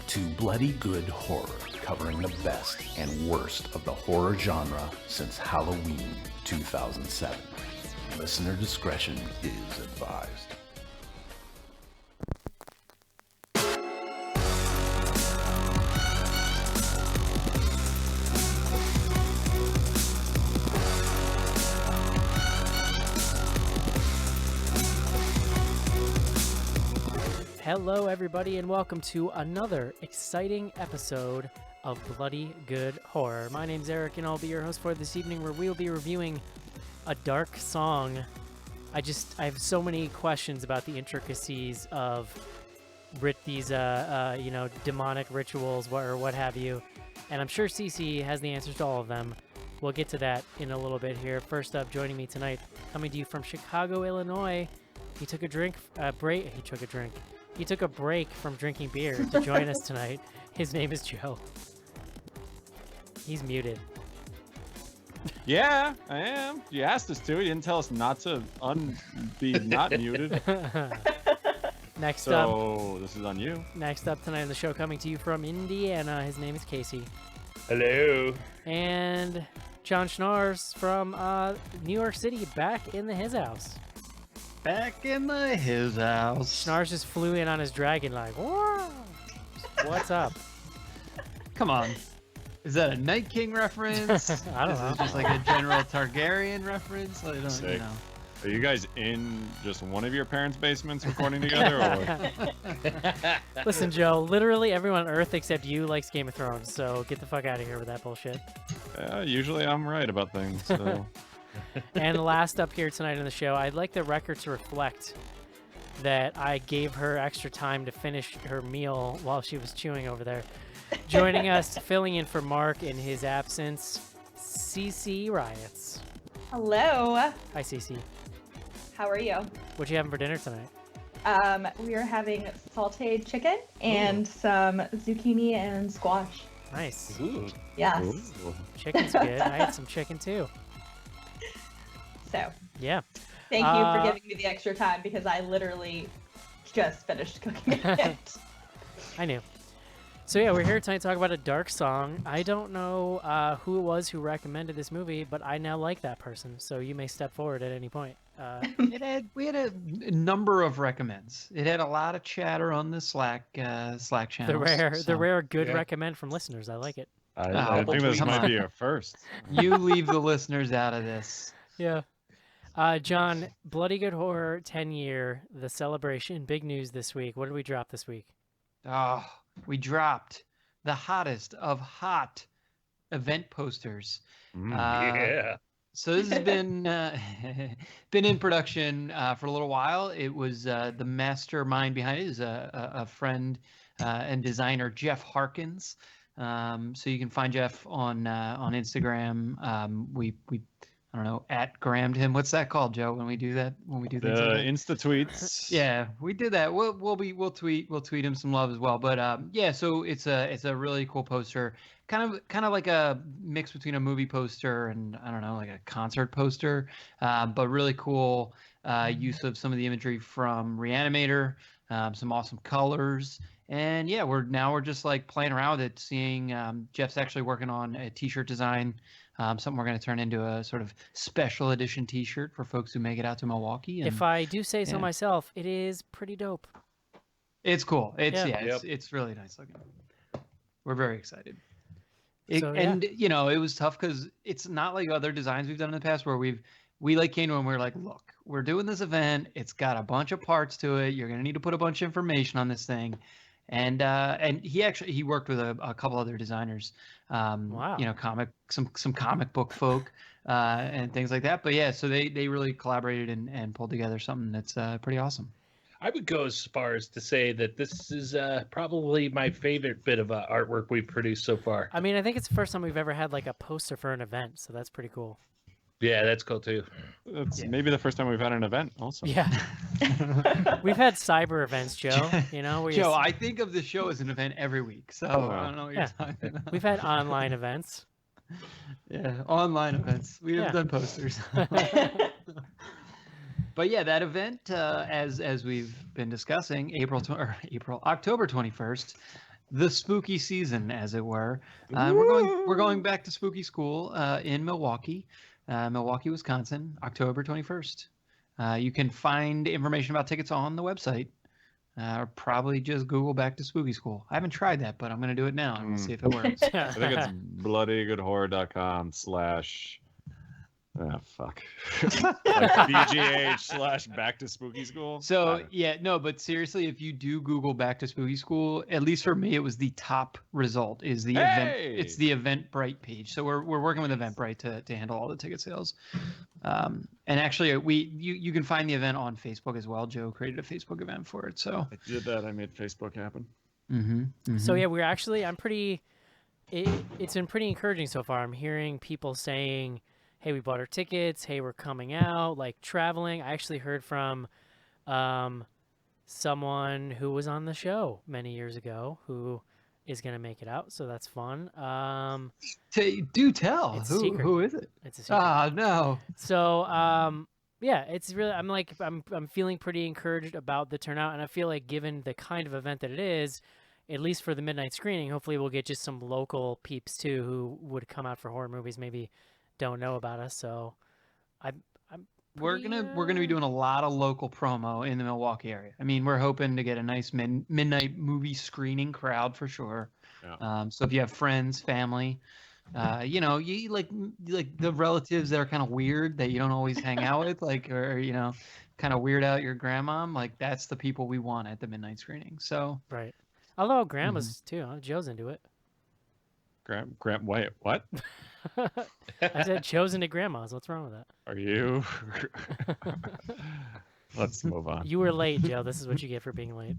to Bloody Good Horror, covering the best and worst of the horror genre since Halloween 2007. Listener discretion is advised. Hello, everybody, and welcome to another exciting episode of Bloody Good Horror. My name's Eric, and I'll be your host for this evening, where we will be reviewing a dark song. I have so many questions about the intricacies of these, demonic rituals or what have you, and I'm sure Cece has the answers to all of them. We'll get to that in a little bit here. First up, joining me tonight, coming to you from Chicago, Illinois. He took a break from drinking beer to join us tonight. His name is Joe. He's muted. Yeah, I am. You asked us to. You didn't tell us not to be not muted. This is on you. Next up tonight on the show, coming to you from Indiana. His name is Casey. Hello. And John Schnars from New York City, back in his house. Back in his house. Schnars just flew in on his dragon like, whoa! What's up? Come on. Is that a Night King reference? I don't know. Is it just like a General Targaryen reference? I don't Sick. know. Are you guys in just one of your parents' basements recording together? Or? Listen, Joe, literally everyone on Earth except you likes Game of Thrones, so get the fuck out of here with that bullshit. Usually I'm right about things, so... And last up here tonight on the show, I'd like the record to reflect that I gave her extra time to finish her meal while she was chewing over there. Joining us, filling in for Mark in his absence, Cece Riots. Hello. Hi, Cece. How are you? What you having for dinner tonight? We are having sauteed chicken and some zucchini and squash. Nice. Ooh. Yes. Ooh. Chicken's good. I had some chicken too. So, Yeah. thank you for giving me the extra time because I literally just finished cooking it. I knew. So yeah, we're here tonight to talk about a dark song. I don't know who it was who recommended this movie, but I now like that person. So you may step forward at any point. We had a number of recommends. It had a lot of chatter on the Slack channel. The rare good recommend from listeners. I like it. I think this might be our first. You leave the listeners out of this. Yeah. John, Bloody Good Horror 10-year, the celebration, big news this week. What did we drop this week? Oh, we dropped the hottest of hot event posters. Yeah. So this has been been in production for a little while. It was the mastermind behind it is a friend and designer, Jeff Harkins. So you can find Jeff on Instagram. We I don't know, @grammed him. What's that called, Joe? When we do that, when we do things like that? Insta tweets. Yeah, we did that. We'll tweet him some love as well. But yeah, so it's a really cool poster, kind of like a mix between a movie poster and I don't know, like a concert poster, but really cool use of some of the imagery from Reanimator, some awesome colors. And yeah, we're just like playing around with it, seeing Jeff's actually working on a t-shirt design. Something we're going to turn into a sort of special edition t-shirt for folks who make it out to Milwaukee. And, If I do say so myself, it is pretty dope. it's cool. Yeah. It's really nice looking. We're very excited. So, You know, it was tough because it's not like other designs we've done in the past where we came to him and we were like, look, we're doing this event. It's got a bunch of parts to it. You're going to need to put a bunch of information on this thing. And he worked with a couple other designers, Wow. you know, some comic book folk, and things like that. But yeah, so they really collaborated and pulled together something that's pretty awesome. I would go as far as to say that this is probably my favorite bit of artwork we've produced so far. I mean, I think it's the first time we've ever had like a poster for an event, so that's pretty cool. Yeah, that's cool too. It's maybe the first time we've had an event also. Yeah. We've had cyber events, Joe. You know, where Joe, I think of the show as an event every week, so I don't know what you're talking about. we've had online events. Yeah, online events. We have done posters. But yeah, that event, as we've been discussing, October 21st, the spooky season, as it were. We're going back to spooky school in Milwaukee, Wisconsin, October 21st. You can find information about tickets on the website. Or probably just Google back to spooky school. I haven't tried that, but I'm going to do it now and we'll see if it works. I think it's bloodygoodhorror.com/ fuck. Like BGH / back to spooky school. So yeah, no, but seriously, if you do Google back to spooky school, at least for me, it was the top result is the event. It's the Eventbrite page. So we're working with Eventbrite to handle all the ticket sales. And actually, you can find the event on Facebook as well. Joe created a Facebook event for it. So I did that. I made Facebook happen. So yeah, we're actually it's been pretty encouraging so far. I'm hearing people saying, hey, we bought our tickets. Hey, we're coming out, like traveling. I actually heard from someone who was on the show many years ago who is going to make it out. So that's fun. Do tell. It's a secret. Who is it? It's a secret. Ah, no. So, yeah, it's really, I'm feeling pretty encouraged about the turnout. And I feel like given the kind of event that it is, at least for the midnight screening, hopefully we'll get just some local peeps too who would come out for horror movies, maybe don't know about us. So We're gonna be doing a lot of local promo in the Milwaukee area. I mean, we're hoping to get a nice midnight movie screening crowd for sure. Yeah. So if you have friends, family, you like the relatives that are kind of weird that you don't always hang out with, like, or kind of weird out your grandma, like that's the people we want at the midnight screening. So right. Although grandmas too, huh? Joe's into it. Wait, what? I said Joe's into grandmas. What's wrong with that? Are you? Let's move on. You were late, Joe. This is what you get for being late.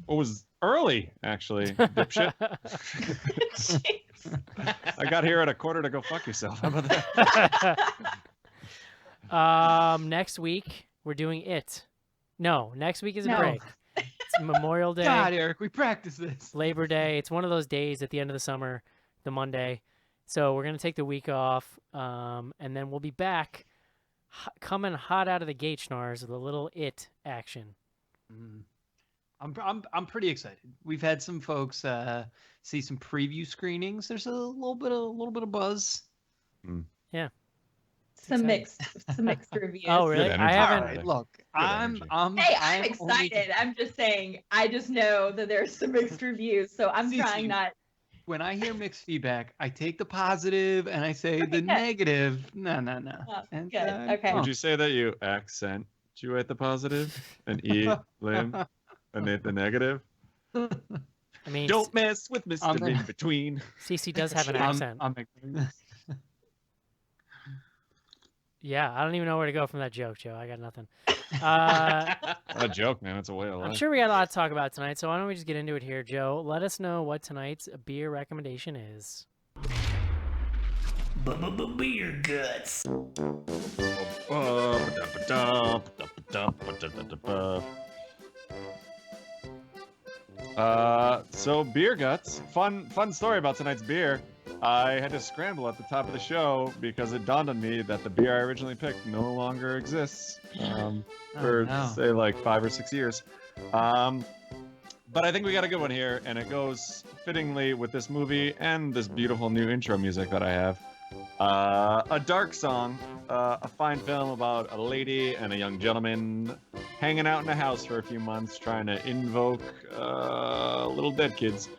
It was early, actually, dipshit. I got here at 1:15 to go fuck yourself. How about that? Next week we're doing it. No, next week is a No. break. It's Memorial Day. God, Eric, we practiced this. Labor Day. It's one of those days at the end of the summer, the Monday. So we're gonna take the week off, and then we'll be back, coming hot out of the gate, Schnars, with a little it action. I'm pretty excited. We've had some folks see some preview screenings. There's a little bit of buzz. Yeah. Some mixed reviews. Oh, really? Good I energy. haven't. All right. Look, energy. Hey, I'm excited. I'm just saying. I just know that there's some mixed reviews, so I'm See, trying not. When I hear mixed feedback, I take the positive and I say the negative. No. Oh, And, good. Okay. Would you say that you accentuate the positive and eliminate the negative? I mean, Don't mess with Mr. In Between. Cece does have an accent. Yeah, I don't even know where to go from that joke, Joe. I got nothing. Not a joke, man. It's a way of life. I'm sure we got a lot to talk about tonight, so why don't we just get into it here, Joe? Let us know what tonight's beer recommendation is. Beer guts. So beer guts. Fun story about tonight's beer. I had to scramble at the top of the show because it dawned on me that the beer I originally picked no longer exists for say like 5 or 6 years. But I think we got a good one here, and it goes fittingly with this movie and this beautiful new intro music that I have. A dark song, a fine film about a lady and a young gentleman hanging out in a house for a few months trying to invoke little dead kids.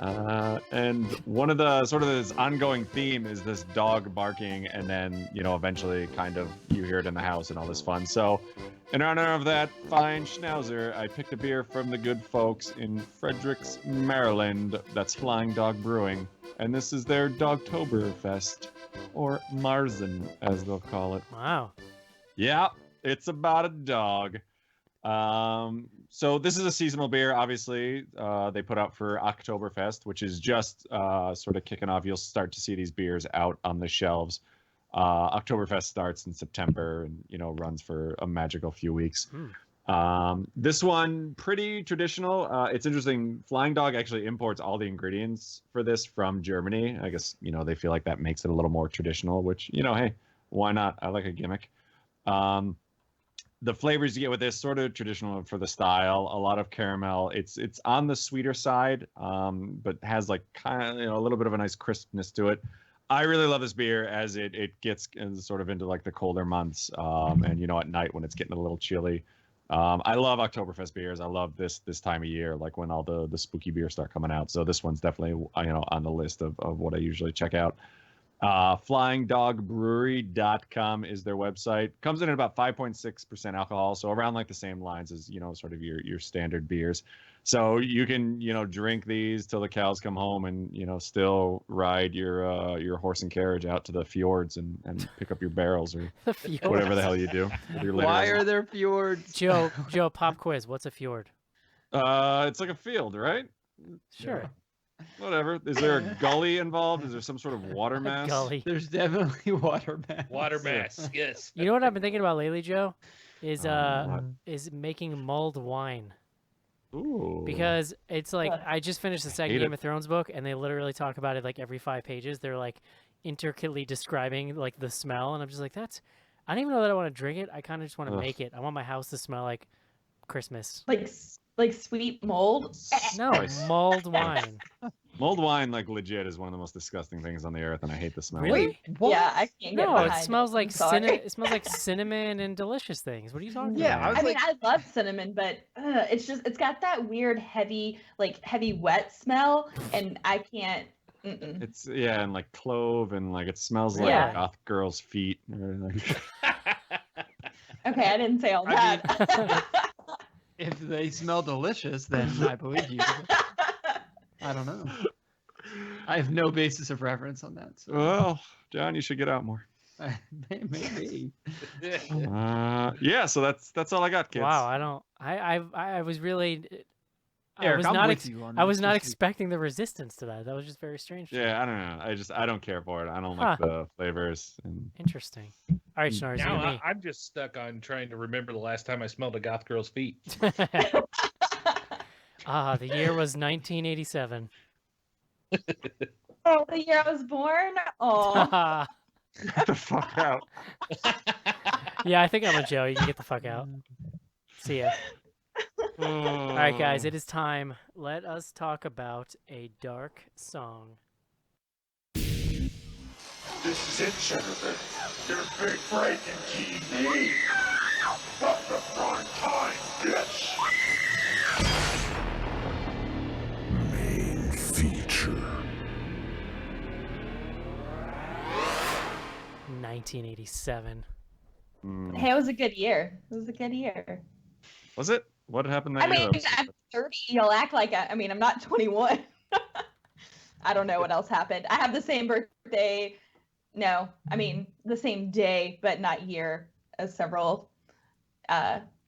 And one of the sort of this ongoing theme is this dog barking, and then, eventually kind of you hear it in the house and all this fun. So in honor of that fine schnauzer, I picked a beer from the good folks in Fredericks, Maryland. That's Flying Dog Brewing. And this is their Dogtoberfest, or Marzen, as they'll call it. Wow. Yeah, it's about a dog. So this is a seasonal beer, obviously. They put out for Oktoberfest, which is just sort of kicking off. You'll start to see these beers out on the shelves. Oktoberfest starts in September and, runs for a magical few weeks. This one, pretty traditional. It's interesting. Flying Dog actually imports all the ingredients for this from Germany. I guess, they feel like that makes it a little more traditional, which, hey, why not? I like a gimmick. The flavors you get with this sort of traditional for the style, a lot of caramel. It's on the sweeter side, but has like kind of a little bit of a nice crispness to it. I really love this beer as it gets sort of into like the colder months, and at night when it's getting a little chilly. I love Oktoberfest beers. I love this time of year, like when all the spooky beers start coming out. So this one's definitely on the list of what I usually check out. FlyingDogBrewery.com is their website. Comes in at about 5.6% alcohol, so around like the same lines as sort of your standard beers. So you can drink these till the cows come home, and still ride your horse and carriage out to the fjords and pick up your barrels or whatever the hell you do. With your Why litters. are there fjords? Joe, pop quiz. What's a fjord? It's like a field, right? Sure. Whatever. Is there a gully involved? Is there some sort of water mass? Gully. There's definitely water mass. Water mass, yes. You know what I've been thinking about lately, Joe? Is what? making mulled wine. Ooh. Because it's like I just finished the second Hate Game it. of Thrones book, and they literally talk about it like every 5 pages. They're like intricately describing like the smell, and I'm just like, I don't even know that I want to drink it. I kind of just want to Ugh. make it. I want my house to smell like Christmas. Like sweet mold. No, Nice. mulled wine. Mulled wine, like legit, is one of the most disgusting things on the earth, and I hate the smell. Really? Yeah, I can't get No, it behind smells like I'm sorry. it smells like cinnamon and delicious things. What are you talking Yeah, about? I was I mean, like- I love cinnamon, but it's got that weird heavy wet smell, and I can't. Mm-mm. It's and like clove, and like it smells like Yeah. goth girls' feet. Or, like, Okay, I didn't say all I that. If they smell delicious, then I believe you. I don't know. I have no basis of reference on that. So well, John, you should get out more. maybe. Yeah, so that's all I got, kids. Wow, I was really. I Eric, was I'm not. with you on I was this. not Just- expecting the resistance to that. That was just very strange. to me. Yeah, I don't know. I don't care for it. I don't like the flavors. And Interesting. All right, Schnars, you Now and me. I'm just stuck on trying to remember the last time I smelled a goth girl's feet. The year was 1987. Oh, the year I was born. Oh, get the fuck out. Yeah, I think I'm a Joe. You can get the fuck out. See ya. All right, guys, it is time. Let us talk about a dark song. This is it, Jennifer. Your big breaking TV. From the prime time, bitch. Main feature. 1987. hey, it was a good year. It was a good year. Was it? What happened that I year? mean, I'm 30. You'll act like I mean, I'm not 21. I don't know what else happened. I have the same birthday. No, I mean the same day, but not year as several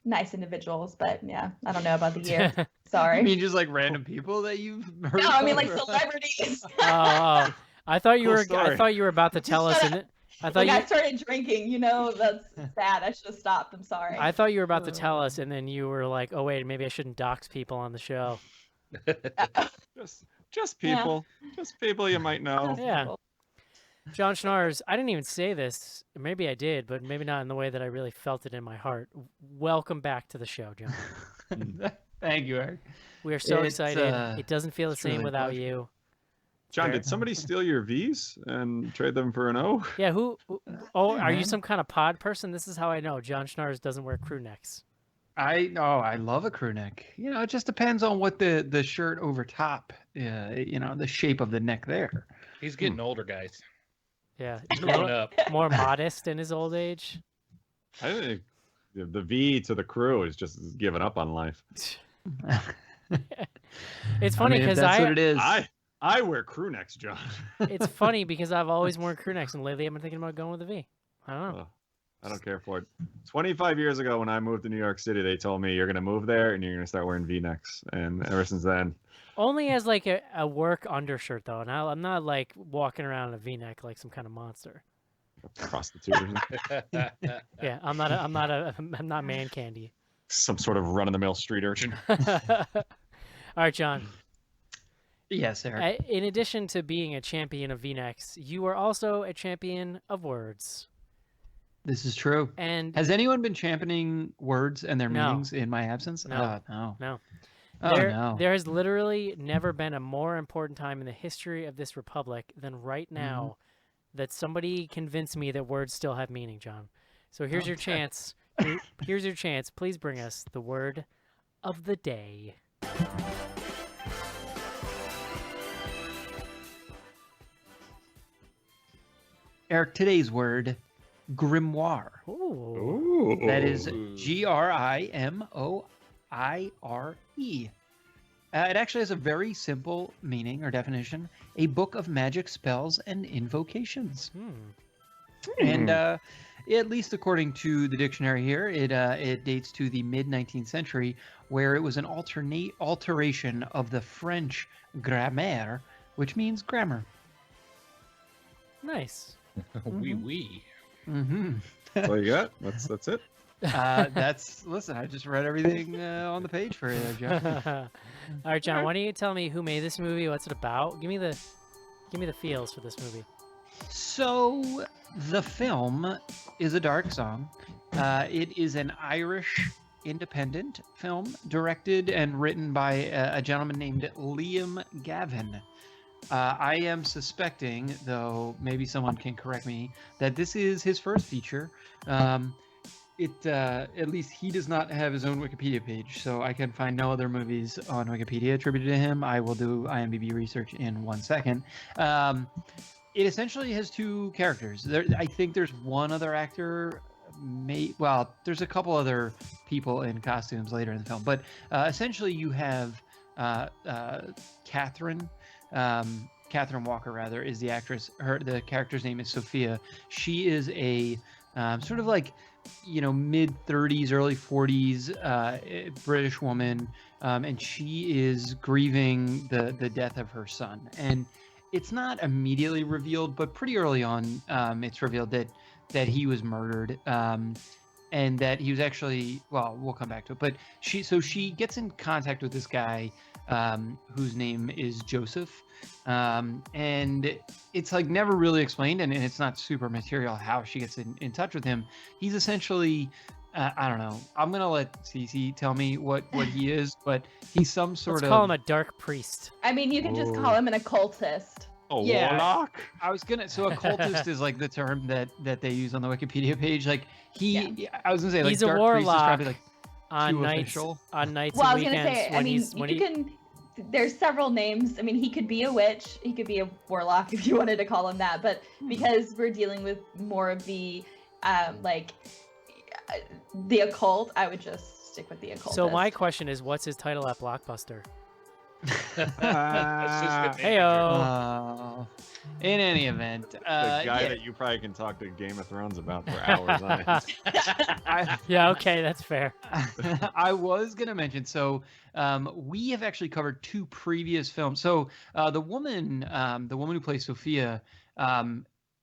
nice individuals. But yeah, I don't know about the year. I Sorry. mean, just like random people that you've heard. No, I mean of, like or celebrities. Oh, I thought you Cool were. I story. thought you were about to tell us. Shut And I thought Like you. I started drinking, that's sad. I should have stopped. I'm sorry. I thought you were about to tell us, and then you were like, "Oh wait, maybe I shouldn't dox people on the show." Just Yeah. people. Just people you might know. Yeah. John Schnars, I didn't even say this. Maybe I did, but maybe not in the way that I really felt it in my heart. Welcome back to the show, John. Thank you, Eric. We are so It's, excited. It doesn't feel the it's same really a without pleasure. you. John, Fair. did somebody steal your V's and trade them for an O? Yeah, who? Oh, are you man. some kind of pod person? This is how I know. John Schnars doesn't wear crew necks. I love a crew neck. It just depends on what the shirt over top, the shape of the neck there. He's getting older, guys. Yeah, He's growing up. more modest in his old age. I think the V to the crew is just giving up on life. It's funny if because that's what it is. I wear crew necks, John. it's funny because I've always worn crew necks, and lately I've been thinking about going with a V. I don't know. Ugh, I don't care for it. 25 years ago, when I moved to New York City, they told me you're gonna move there and you're gonna start wearing V-necks. And ever since then, Only as like a work undershirt though, and I'm not like walking around in a V-neck like some kind of monster. prostitute, or something. Yeah, I'm not man candy. Some sort of run-of-the-mill street urchin. All right, John. Yes, Eric. In addition to being a champion of V-necks, you are also a champion of words. This is true. And Has anyone been championing words and their No. meanings in my absence? No. No. no, Oh, there, no. there has literally never been a more important time in the history of this republic than right now that somebody convinced me that words still have meaning, John. So here's your chance. Here's your chance. Please bring us the word of the day. Eric, today's word, grimoire. Ooh. Ooh. That is Grimoire. It actually has a very simple meaning or definition: a book of magic spells and invocations. And at least according to the dictionary here, it dates to the mid 19th century, where it was an alteration of the French grammaire, which means grammar. Nice. Wee. Mm-hmm. That's all you got? That's it? Listen, I just read everything on the page for you there, Jeff. All right, John. Why don't you tell me who made this movie? What's it about? Give me the feels for this movie. So the film is a dark song. It is an Irish independent film directed and written by a gentleman named Liam Gavin. I am suspecting, though maybe someone can correct me, that this is his first feature. At least he does not have his own Wikipedia page, so I can find no other movies on Wikipedia attributed to him. I will do IMDb research in 1 second. It essentially has two characters. I think there's one other actor. There's a couple other people in costumes later in the film, but essentially you have Catherine. Catherine Walker, rather, is the actress. The character's name is Sophia. She is a sort of like, mid 30s, early 40s British woman, and she is grieving the death of her son. And it's not immediately revealed, but pretty early on, it's revealed that he was murdered. And that he was actually, we'll come back to it. But she gets in contact with this guy whose name is Joseph. And it's like never really explained, and it's not super material how she gets in touch with him. He's essentially, I don't know. I'm going to let Cece tell me what he is, but he's some sort Let's call him a dark priest. I mean, you can just call him an occultist. A Yeah. warlock? I was gonna. So occultist is like the term that they use on the Wikipedia page. Like I was gonna say, like, He's a dark priest is warlock probably like on too nights official. on nights Well, I and was gonna weekends say, I when mean, he's when he there's several names. I mean, he could be a witch, he could be a warlock if you wanted to call him that. But because we're dealing with more of the the occult, I would just stick with the occultist. So my question is, what's his title at Blockbuster? Assistant manager. Heyo. In any event, The guy that you probably can talk to Game of Thrones about for hours on end. Yeah, okay, that's fair. I was gonna mention. So we have actually covered two previous films. So the woman who plays Sophia,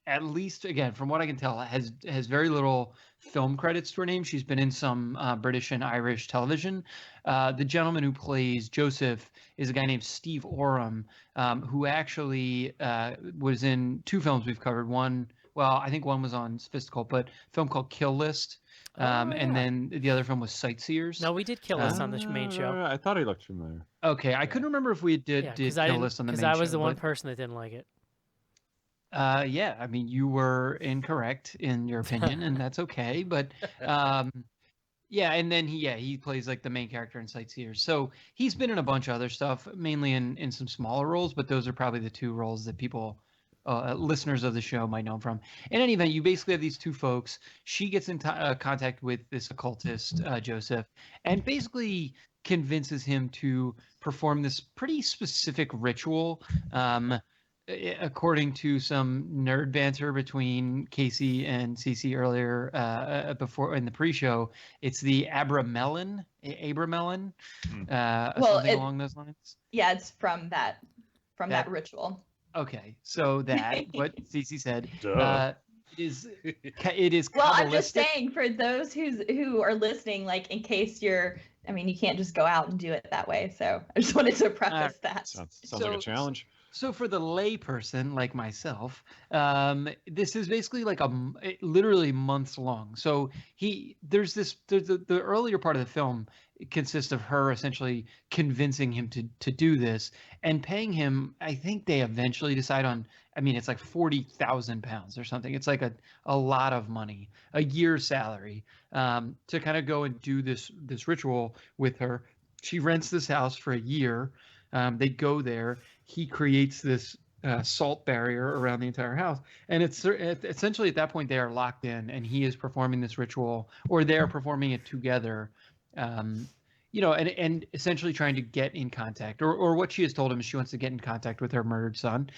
at least again from what I can tell, has very little film credits to her name. She's been in some British and Irish television. The gentleman who plays Joseph is a guy named Steve Oram, who actually was in two films we've covered. One, I think one was on Sophistical, but a film called Kill List. And then the other film was Sightseers. No, we did Kill List on the main show. I thought he looked familiar. Okay, I couldn't remember if we did Because Kill List on the main show. I was the one but- person that didn't like it. Yeah, I mean, you were incorrect in your opinion, and that's okay. But yeah, and then he plays like the main character in Sightseers. So he's been in a bunch of other stuff, mainly in some smaller roles, but those are probably the two roles that people, listeners of the show, might know him from. In any event, you basically have these two folks. She gets in contact with this occultist, Joseph, and basically convinces him to perform this pretty specific ritual. According to some nerd banter between Casey and Cece earlier, before in the pre-show, it's the Abramelin, something along those lines. Yeah, it's from that ritual. Okay, so that what Cece said. Duh. It is. Well, I'm just Kabbalistic. saying for those who are listening, like in case you can't just go out and do it that way. So I just wanted to preface that. Sounds like a challenge. So for the lay person like myself, this is basically like literally months long. So there's the earlier part of the film consists of her essentially convincing him to do this and paying him. I think they eventually decide on. I mean, it's like 40,000 pounds or something. It's like a lot of money, a year's salary, to kind of go and do this ritual with her. She rents this house for a year. They go there. He creates this salt barrier around the entire house, and it's essentially at that point they are locked in, and he is performing this ritual, or they're performing it together, and essentially trying to get in contact, or what she has told him is she wants to get in contact with her murdered son.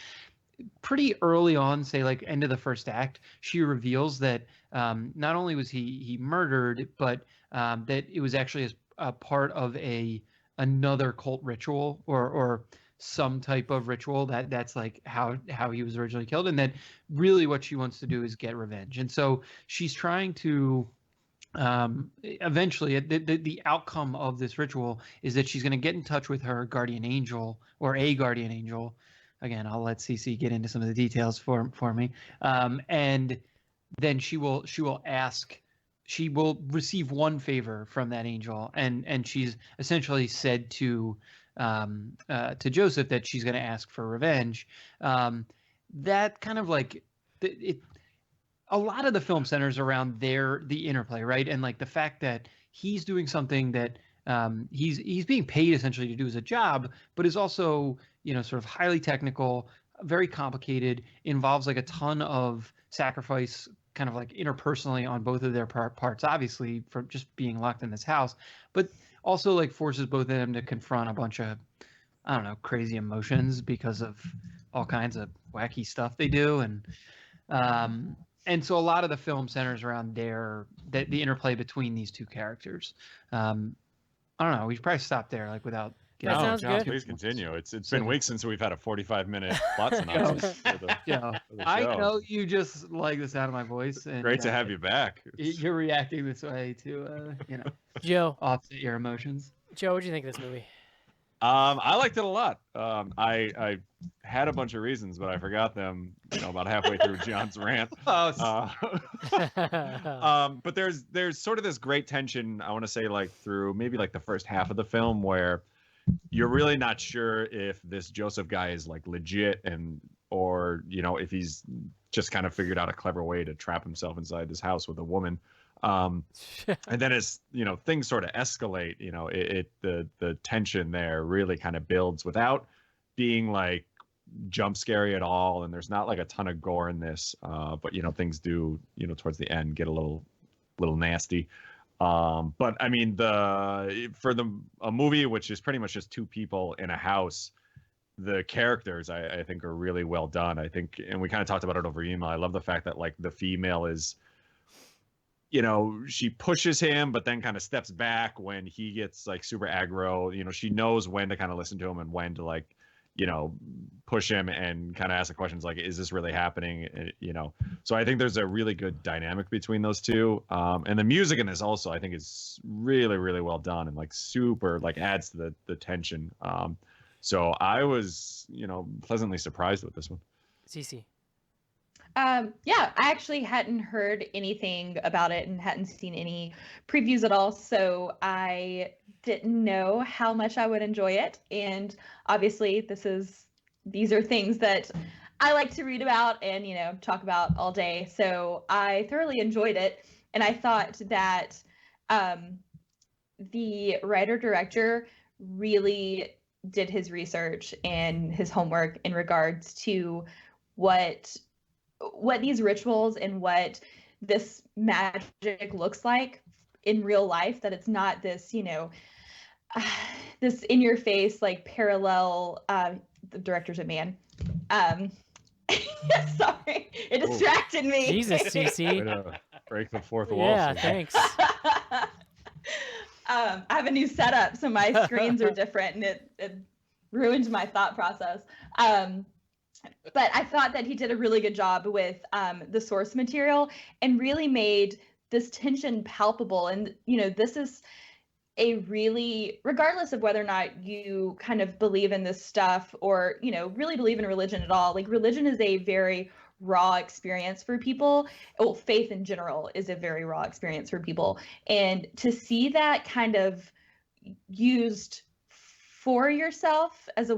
Pretty early on, say like end of the first act, she reveals that not only was he murdered, but that it was actually as a part of another cult ritual or some type of ritual that's like how he was originally killed, and that really what she wants to do is get revenge. And so she's trying to eventually the outcome of this ritual is that she's going to get in touch with her guardian angel, or a guardian angel. Again, I'll let Cece get into some of the details for me, and then she will receive one favor from that angel, and she's essentially said to Joseph that she's going to ask for revenge. That kind of like it. A lot of the film centers around the interplay, right? And like the fact that he's doing something that he's being paid essentially to do as a job, but is also, sort of highly technical, very complicated, involves like a ton of sacrifice, kind of like interpersonally on both of their parts, obviously from just being locked in this house, but also like forces both of them to confront a bunch of, I don't know, crazy emotions because of all kinds of wacky stuff they do. And so a lot of the film centers around the interplay between these two characters. I don't know. We should probably stop there, like without. That sounds good. Please continue. It's been weeks since we've had a 45-minute plot synopsis. for the show. I know you just like the sound of my voice. And, Great to have you back. You're reacting this way to, Joe, offset your emotions. Joe, what do you think of this movie? I liked it a lot. I had a bunch of reasons, but I forgot them. About halfway through John's rant. But there's sort of this great tension. I want to say like through maybe like the first half of the film where you're really not sure if this Joseph guy is like legit or if he's just kind of figured out a clever way to trap himself inside this house with a woman. And then as things sort of escalate, the tension there really kind of builds without being like jump scary at all, and there's not like a ton of gore in this, but things do towards the end get a little nasty. But I mean, a movie which is pretty much just two people in a house, the characters I think are really well done. I think, and we kind of talked about it over email, I love the fact that like the female is, she pushes him, but then kind of steps back when he gets like super aggro. She knows when to kind of listen to him and when to like, push him and kind of ask the questions like, is this really happening? So I think there's a really good dynamic between those two. And the music in this also, I think, is really, really well done and like super like adds to the tension. So I was, pleasantly surprised with this one. Cece. Yeah, I actually hadn't heard anything about it and hadn't seen any previews at all, so I didn't know how much I would enjoy it. And obviously, these are things that I like to read about and talk about all day. So I thoroughly enjoyed it, and I thought that the writer-director really did his research and his homework in regards to what these rituals and what this magic looks like in real life, that it's not this, this in your face, like parallel, the director's a man. Sorry, it distracted me. Jesus, Cece. Break the fourth wall. Yeah, thanks. I have a new setup, so my screens are different, and it ruined my thought process. But I thought that he did a really good job with the source material and really made this tension palpable. And, this is a really, regardless of whether or not you kind of believe in this stuff or, you know, really believe in religion at all, like religion is a very raw experience for people. Well, faith in general is a very raw experience for people. And to see that kind of used for yourself as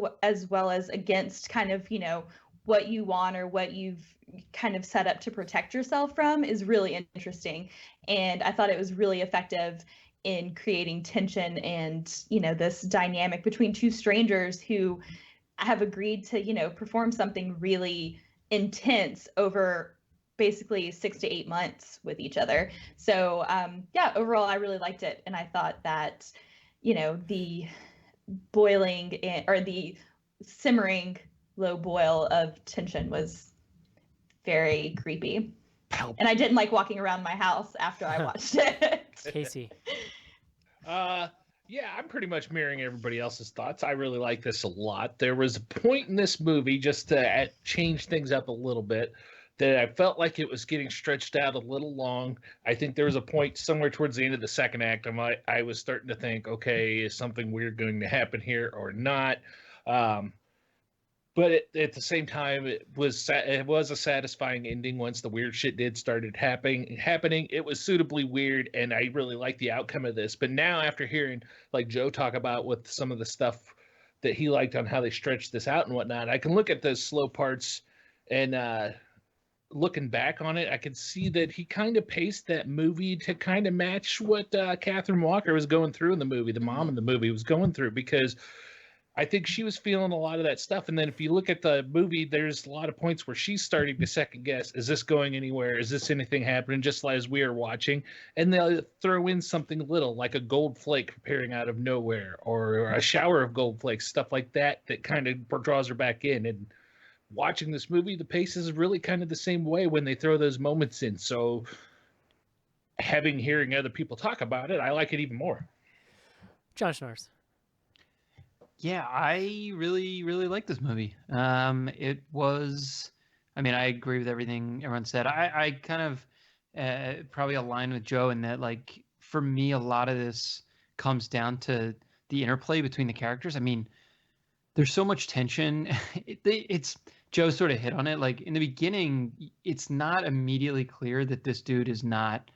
well as against kind of, you know, what you want or what you've kind of set up to protect yourself from is really interesting. And I thought it was really effective in creating tension and, you know, this dynamic between two strangers who have agreed to, you know, perform something really intense over basically 6 to 8 months with each other. So yeah, overall I really liked it, and I thought that, you know, the boiling or the simmering low boil of tension was very creepy. And I didn't like walking around my house after I watched it. Casey. Yeah, I'm pretty much mirroring everybody else's thoughts. I really like this a lot. There was a point in this movie, just to change things up a little bit, that I felt like it was getting stretched out a little long. I think there was a point somewhere towards the end of the second act, I was starting to think, okay, is something weird going to happen here or not? But at the same time, it was a satisfying ending once the weird shit started happening. It was suitably weird, and I really liked the outcome of this. But now, after hearing like Joe talk about with some of the stuff that he liked on how they stretched this out and whatnot, I can look at those slow parts, and looking back on it, I could see that he kind of paced that movie to kind of match what Catherine Walker was going through in the movie, the mom in the movie was going through, because I think she was feeling a lot of that stuff. And then if you look at the movie, there's a lot of points where she's starting to second guess, is this going anywhere? Is this anything happening? Just as we are watching. And they'll throw in something little, like a gold flake appearing out of nowhere, or a shower of gold flakes, stuff like that, that kind of draws her back in. And watching this movie, the pace is really kind of the same way when they throw those moments in. So hearing other people talk about it, I like it even more. John Schnars. Yeah, I really, really like this movie. It was, I mean, I agree with everything everyone said. I kind of probably align with Joe in that, like, for me, a lot of this comes down to the interplay between the characters. I mean, there's so much tension. It's Joe sort of hit on it. Like in the beginning, it's not immediately clear that this dude is not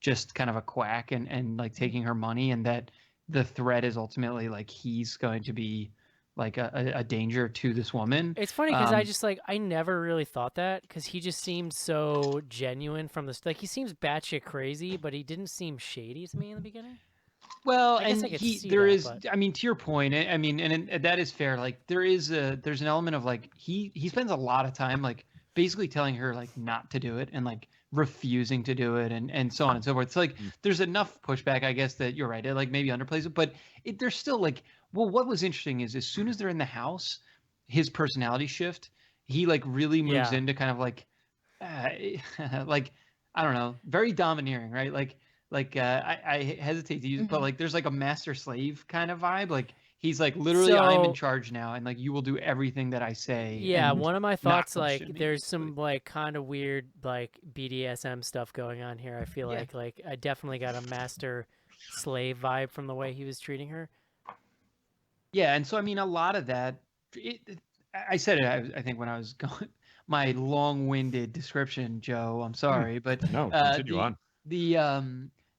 just kind of a quack and like taking her money, and that the threat is ultimately like he's going to be like a danger to this woman. It's funny because I never really thought that, because he just seemed so genuine from the like he seems batshit crazy, but he didn't seem shady to me in the beginning. Well, I guess and I could see there that, is, but I mean, to your point, I mean, and that is fair. Like there's an element of like he spends a lot of time like basically telling her like not to do it and like refusing to do it and so on and so forth. It's like there's enough pushback, I guess, that you're right. It like maybe underplays it, but there's still like, well, what was interesting is as soon as they're in the house, his personality shift, he like really moves into kind of like like I don't know, very domineering, right? I hesitate to use it, but like there's like a master slave kind of vibe. Like he's like literally I'm in charge now, and like you will do everything that I say. Yeah, and one of my not thoughts, question like me, there's basically. some like kind of weird like BDSM stuff going on here. I feel Yeah. like I definitely got a master slave vibe from the way he was treating her. Yeah, and so I mean a lot of that. I said it. I think when I was going my long-winded description, Joe. I'm sorry, but No, continue on.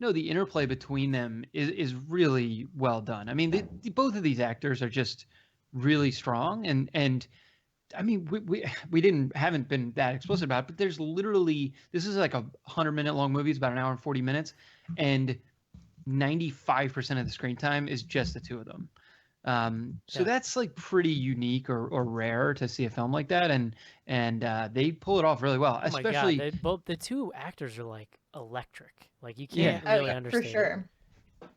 No, the interplay between them is really well done. I mean, both of these actors are just really strong, and I mean, we haven't been that explicit about it, but there's literally, this is like a 100-minute long movie. It's about an hour and 40 minutes, and 95% of the screen time is just the two of them. So that's like pretty unique or rare to see a film like that, and they pull it off really well. Oh Especially, my God, both the two actors are like electric. Like you can't Oh really yeah, understand. for sure.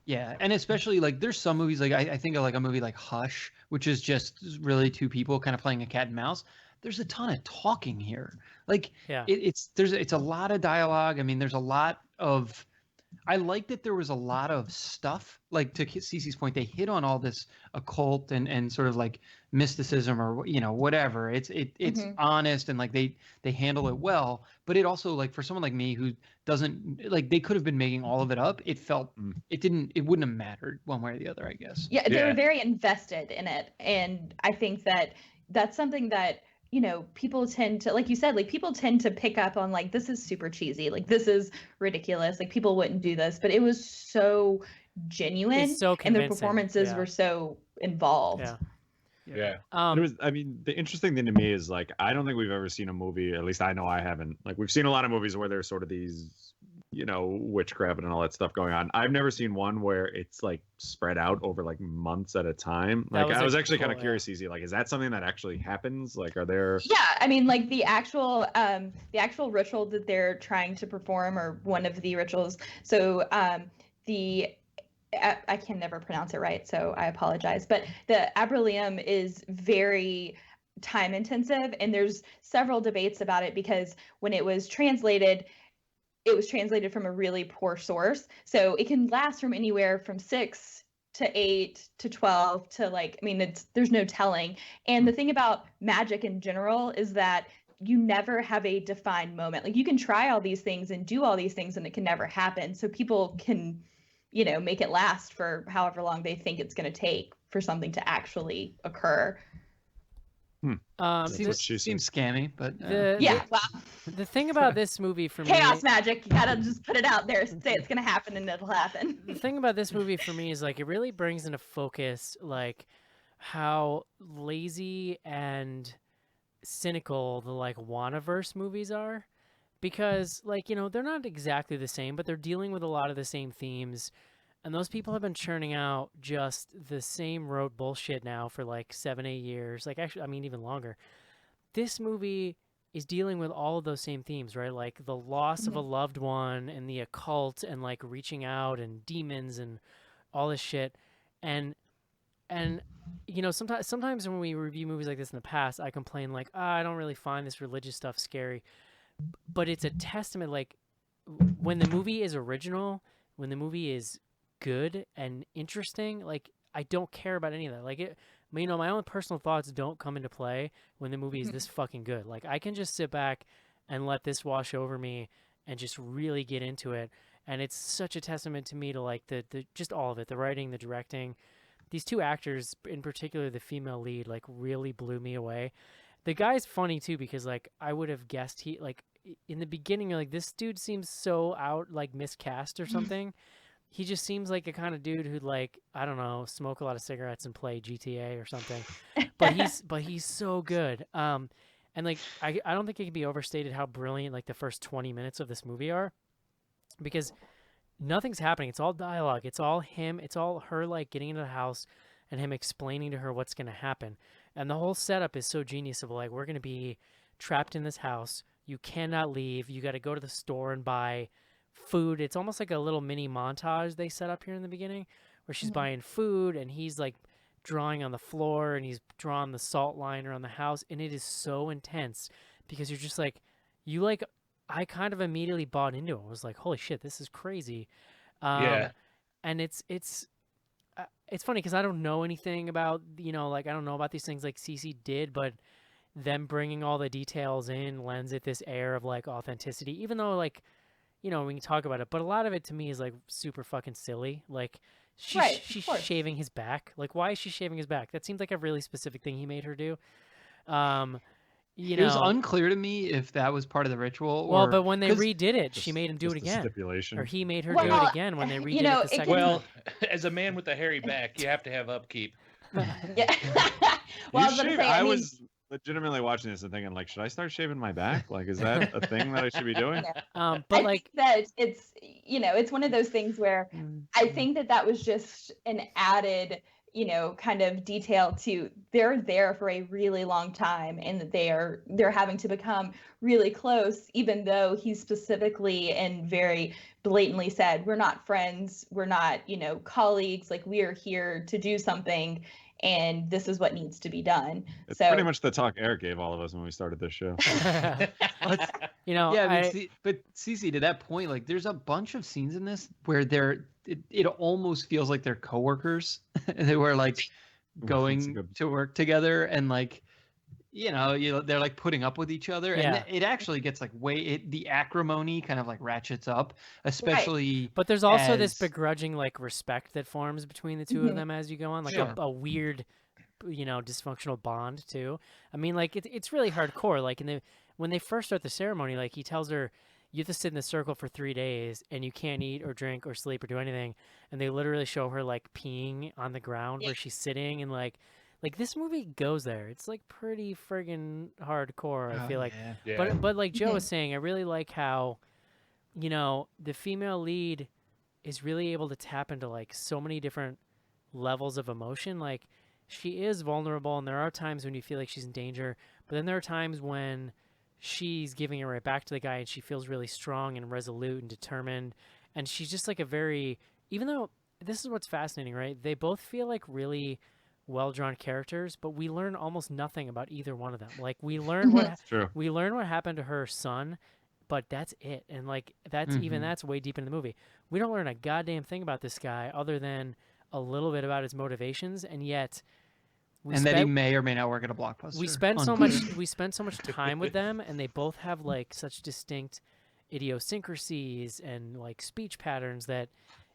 yeah, and especially like there's some movies like I think of like a movie like Hush, which is just really two people kind of playing a cat and mouse. There's a ton of talking here. Like Yeah. it's a lot of dialogue. I mean, there's a lot of I like that there was a lot of stuff. Like to Cece's point, they hit on all this occult and sort of like mysticism or whatever. It's honest and like they handle it well. But it also, like, for someone like me who doesn't like, they could have been making all of it up. It felt it wouldn't have mattered one way or the other, I guess. Yeah, they were very invested in it, and I think that that's something that people tend to, like you said, like people tend to pick up on, like, this is super cheesy, like this is ridiculous, like people wouldn't do this, but it was so genuine, It's so and the convincing, performances were so involved. Yeah. It was, I mean, the interesting thing to me is, like, I don't think we've ever seen a movie, at least I know I haven't, like, we've seen a lot of movies where there's sort of these, witchcraft and all that stuff going on. I've never seen one where it's like spread out over like months at a time. Like, I was actually kind of curious, Easy, like, is that something that actually happens? Like, are there... Yeah, I mean, like the actual ritual that they're trying to perform, or one of the rituals. So I can never pronounce it right, so I apologize. But the Abrilium is very time intensive, and there's several debates about it, because when it was translated from a really poor source. So it can last from anywhere from 6 to 8 to 12 to, like, I mean, there's no telling. And the thing about magic in general is that you never have a defined moment. Like, you can try all these things and do all these things, and it can never happen. So people can, make it last for however long they think it's going to take for something to actually occur. Seems scammy, but the thing about this movie for chaos magic, you gotta just put it out there, say it's gonna happen, and it'll happen. The thing about this movie for me is, like, it really brings into focus, like, how lazy and cynical the, like, Wannaverse movies are, because, like, they're not exactly the same, but they're dealing with a lot of the same themes. And those people have been churning out just the same rote bullshit now for like 7-8 years. Like, actually, I mean, even longer. This movie is dealing with all of those same themes, right? Like the loss of a loved one and the occult and like reaching out and demons and all this shit. And sometimes when we review movies like this in the past, I complain like, I don't really find this religious stuff scary. But it's a testament, like, when the movie is original, when the movie is good and interesting, like, I don't care about any of that. Like, my own personal thoughts don't come into play when the movie is this fucking good. Like, I can just sit back and let this wash over me and just really get into it. And it's such a testament to me to, like, the just all of it, the writing, the directing. These two actors, in particular the female lead, like, really blew me away. The guy's funny too, because, like, I would have guessed he, like, in the beginning, you're like, this dude seems so out, like, miscast or something. He just seems like a kind of dude who'd, like, I don't know, smoke a lot of cigarettes and play GTA or something. But he's so good. And, like, I don't think it can be overstated how brilliant, like, the first 20 minutes of this movie are, because nothing's happening. It's all dialogue. It's all him. It's all her, like, getting into the house and him explaining to her what's going to happen. And the whole setup is so genius of, like, we're going to be trapped in this house. You cannot leave. You got to go to the store and buy food. It's almost like a little mini montage they set up here in the beginning, where she's buying food and he's, like, drawing on the floor and he's drawing the salt line around the house. And it is so intense because you're just like, I kind of immediately bought into it. I was like, holy shit, this is crazy. And it's funny because I don't know anything about, like, I don't know about these things like Cece did, but them bringing all the details in lends it this air of, like, authenticity, even though, like, we can talk about it, but a lot of it to me is, like, super fucking silly. Like, she's shaving his back. Like, why is she shaving his back? That seems like a really specific thing he made her do. It was unclear to me if that was part of the ritual. Well, but when they redid it, she made him do it again. Stipulation. Or he made her do it again when they redid it the second time. Well, as a man with a hairy back, you have to have upkeep. Yeah. Well, I was legitimately watching this and thinking, like, should I start shaving my back? Like, is that a thing that I should be doing? But I like think that it's it's one of those things where I think that was just an added kind of detail to, they're there for a really long time, and that they're having to become really close, even though he specifically and very blatantly said, we're not friends, we're not colleagues, like, we are here to do something. and this is what needs to be done. It's So pretty much the talk Eric gave all of us when we started this show. You know, Yeah, I mean, but Cece, to that point, like, there's a bunch of scenes in this where it almost feels like they're coworkers. They were like going to work together, and like, they're like putting up with each other, Yeah. and it actually gets like the acrimony kind of like ratchets up, especially. But there's also this as- begrudging like respect that forms between the two of them as you go on, like Sure. a weird, dysfunctional bond too. I mean, like it's really hardcore. Like when they first start the ceremony, like he tells her, you have to sit in the circle for 3 days and you can't eat or drink or sleep or do anything. And they literally show her like peeing on the ground where she's sitting, and like this movie goes there. It's like pretty friggin' hardcore, I feel like. Yeah. But like Joe was saying, I really like how, the female lead is really able to tap into like so many different levels of emotion. Like she is vulnerable, and there are times when you feel like she's in danger, but then there are times when she's giving it right back to the guy and she feels really strong and resolute and determined. And she's just like even though this is what's fascinating, right? They both feel like really well-drawn characters, but we learn almost nothing about either one of them. Like we learn we learn what happened to her son, but that's it. And like that's that's way deep into the movie. We don't learn a goddamn thing about this guy other than a little bit about his motivations, and yet that he may or may not work at a Blockbuster. we spend so much time with them, and they both have like such distinct idiosyncrasies and like speech patterns that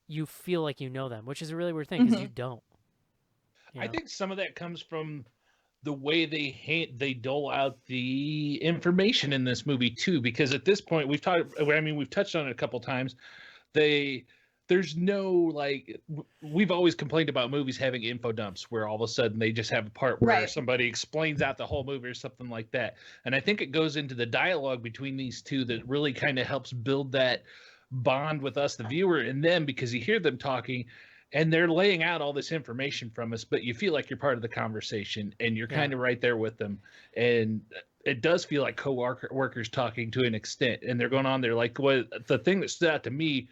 you feel like you know them, which is a really weird thing because you don't. I think some of that comes from the way they dole out the information in this movie too, because at this point we've touched on it a couple times. There's no like, we've always complained about movies having info dumps where all of a sudden they just have a part where somebody explains out the whole movie or something like that. And I think it goes into the dialogue between these two that really kind of helps build that bond with us, the viewer, and them, because you hear them talking and they're laying out all this information from us, but you feel like you're part of the conversation and you're kind of right there with them. And it does feel like co-workers talking to an extent, and they're going on there. Like the thing that stood out to me,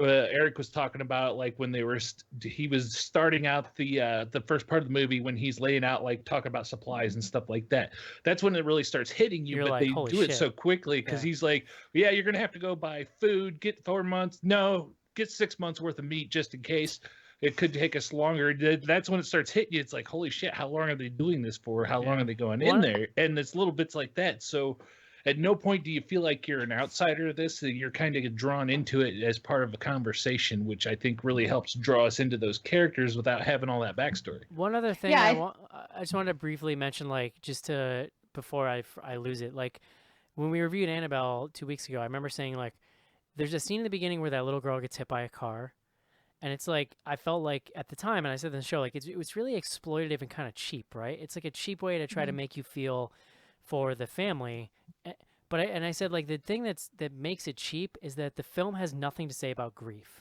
Eric was talking about, like when he was starting out the first part of the movie when he's laying out, like talking about supplies and stuff like that. That's when it really starts hitting you. You're but like, they holy do it shit. so quickly because he's like, yeah, you're gonna have to go buy food, get 4 months. No, get 6 months worth of meat just in case. It could take us longer. That's when it starts hitting you. It's like, holy shit, how long are they doing this for? How long are they going in there? And it's little bits like that. So at no point do you feel like you're an outsider of this, that you're kind of drawn into it as part of a conversation, which I think really helps draw us into those characters without having all that backstory. One other thing I just wanted to briefly mention, like just to before I lose it, like when we reviewed Annabelle 2 weeks ago, I remember saying like there's a scene in the beginning where that little girl gets hit by a car, and it's like I felt like at the time, and I said in the show, like it was really exploitative and kind of cheap, right? It's like a cheap way to try to make you feel for the family. But I said, like, the thing that makes it cheap is that the film has nothing to say about grief.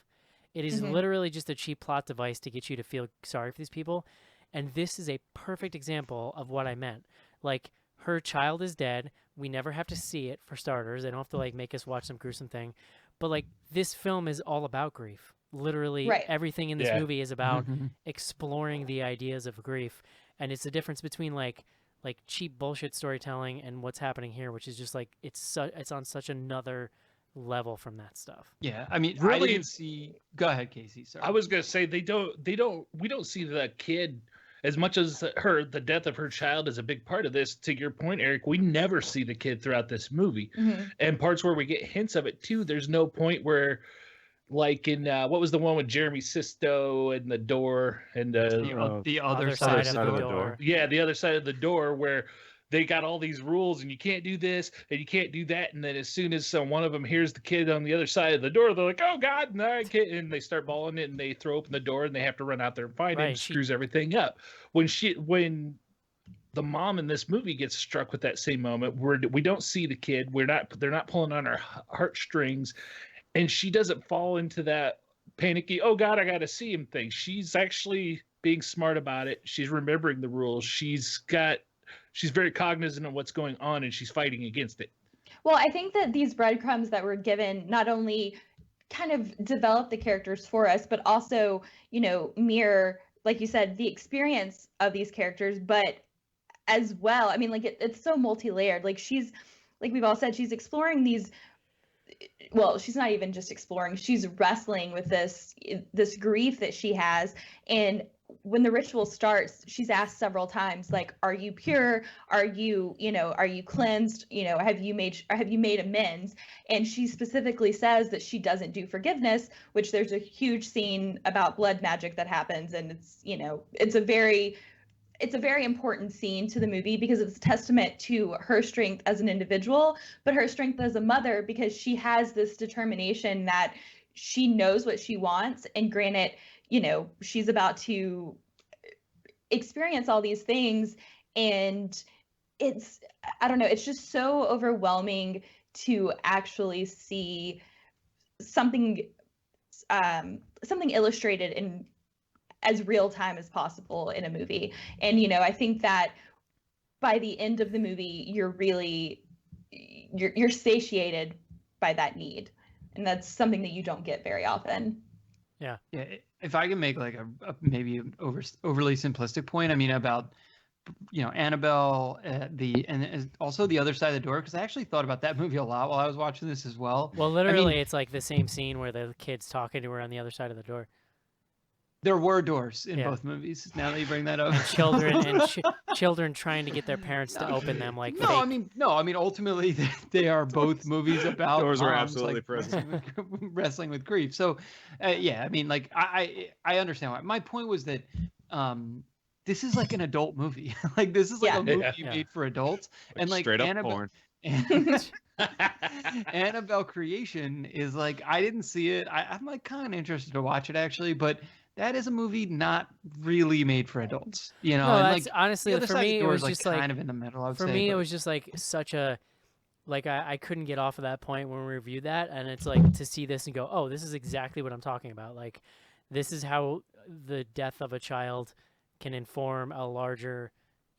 It is literally just a cheap plot device to get you to feel sorry for these people. And this is a perfect example of what I meant. Like, her child is dead. We never have to see it, for starters. They don't have to like make us watch some gruesome thing. But like, this film is all about grief. Literally everything in this movie is about exploring the ideas of grief. And it's the difference between like cheap bullshit storytelling and what's happening here, which is just like it's on such another level from that stuff. Yeah, I mean, Really, I didn't see. Go ahead, Casey. Sorry. I was gonna say we don't see the kid as much as the death of her child is a big part of this. To your point, Eric, we never see the kid throughout this movie, and parts where we get hints of it too. There's no point where, like in what was the one with Jeremy Sisto and the door and the other side of the door. Yeah, the other side of the door, where they got all these rules and you can't do this and you can't do that, and then as soon as one of them hears the kid on the other side of the door, they're like, oh god, no, I can't, and they start bawling it and they throw open the door and they have to run out there and find it, and screws everything up. When the mom in this movie gets struck with that same moment, we don't see the kid, they're not pulling on our heartstrings, and she doesn't fall into that panicky, oh god, I gotta see him thing. She's actually being smart about it. She's remembering the rules. She's very cognizant of what's going on, and she's fighting against it. Well, I think that these breadcrumbs that were given not only kind of develop the characters for us, but also, mirror like you said, the experience of these characters, but as well, I mean, like it's so multi-layered. Like she's, like we've all said, she's exploring these, well, she's not even just exploring, she's wrestling with this grief that she has. And when the ritual starts, she's asked several times, like, are you pure? Are you, are you cleansed? Have you made amends? And she specifically says that she doesn't do forgiveness, which there's a huge scene about blood magic that happens. And it's a very important scene to the movie because it's a testament to her strength as an individual, but her strength as a mother, because she has this determination that she knows what she wants. And granted, she's about to experience all these things. And I don't know, it's just so overwhelming to actually see something illustrated in as real time as possible in a movie. And I think that by the end of the movie, you're satiated by that need, and that's something that you don't get very often. Yeah. If I can make like a maybe overly simplistic point, I mean, about Annabelle, and also The Other Side of the Door, because I actually thought about that movie a lot while I was watching this as well. Well, literally, it's like the same scene where the kid's talking to her on the other side of the door. There were doors in both movies. Now that you bring that up, and children trying to get their parents to open them. Like no, I mean, ultimately they are both movies about doors are moms, absolutely like, present, wrestling with grief. So, yeah, I mean, like I understand why. My point was that this is like an adult movie. Like this is like a movie made for adults, and like straight up porn. Annabelle Creation is like, I didn't see it. I'm like kind of interested to watch it actually, but that is a movie not really made for adults, No, and like honestly, for me, it was just like kind of in the middle. For me, it was just like such a, like I couldn't get off of that point when we reviewed that, and it's like to see this and go, oh, this is exactly what I'm talking about. Like, this is how the death of a child can inform a larger,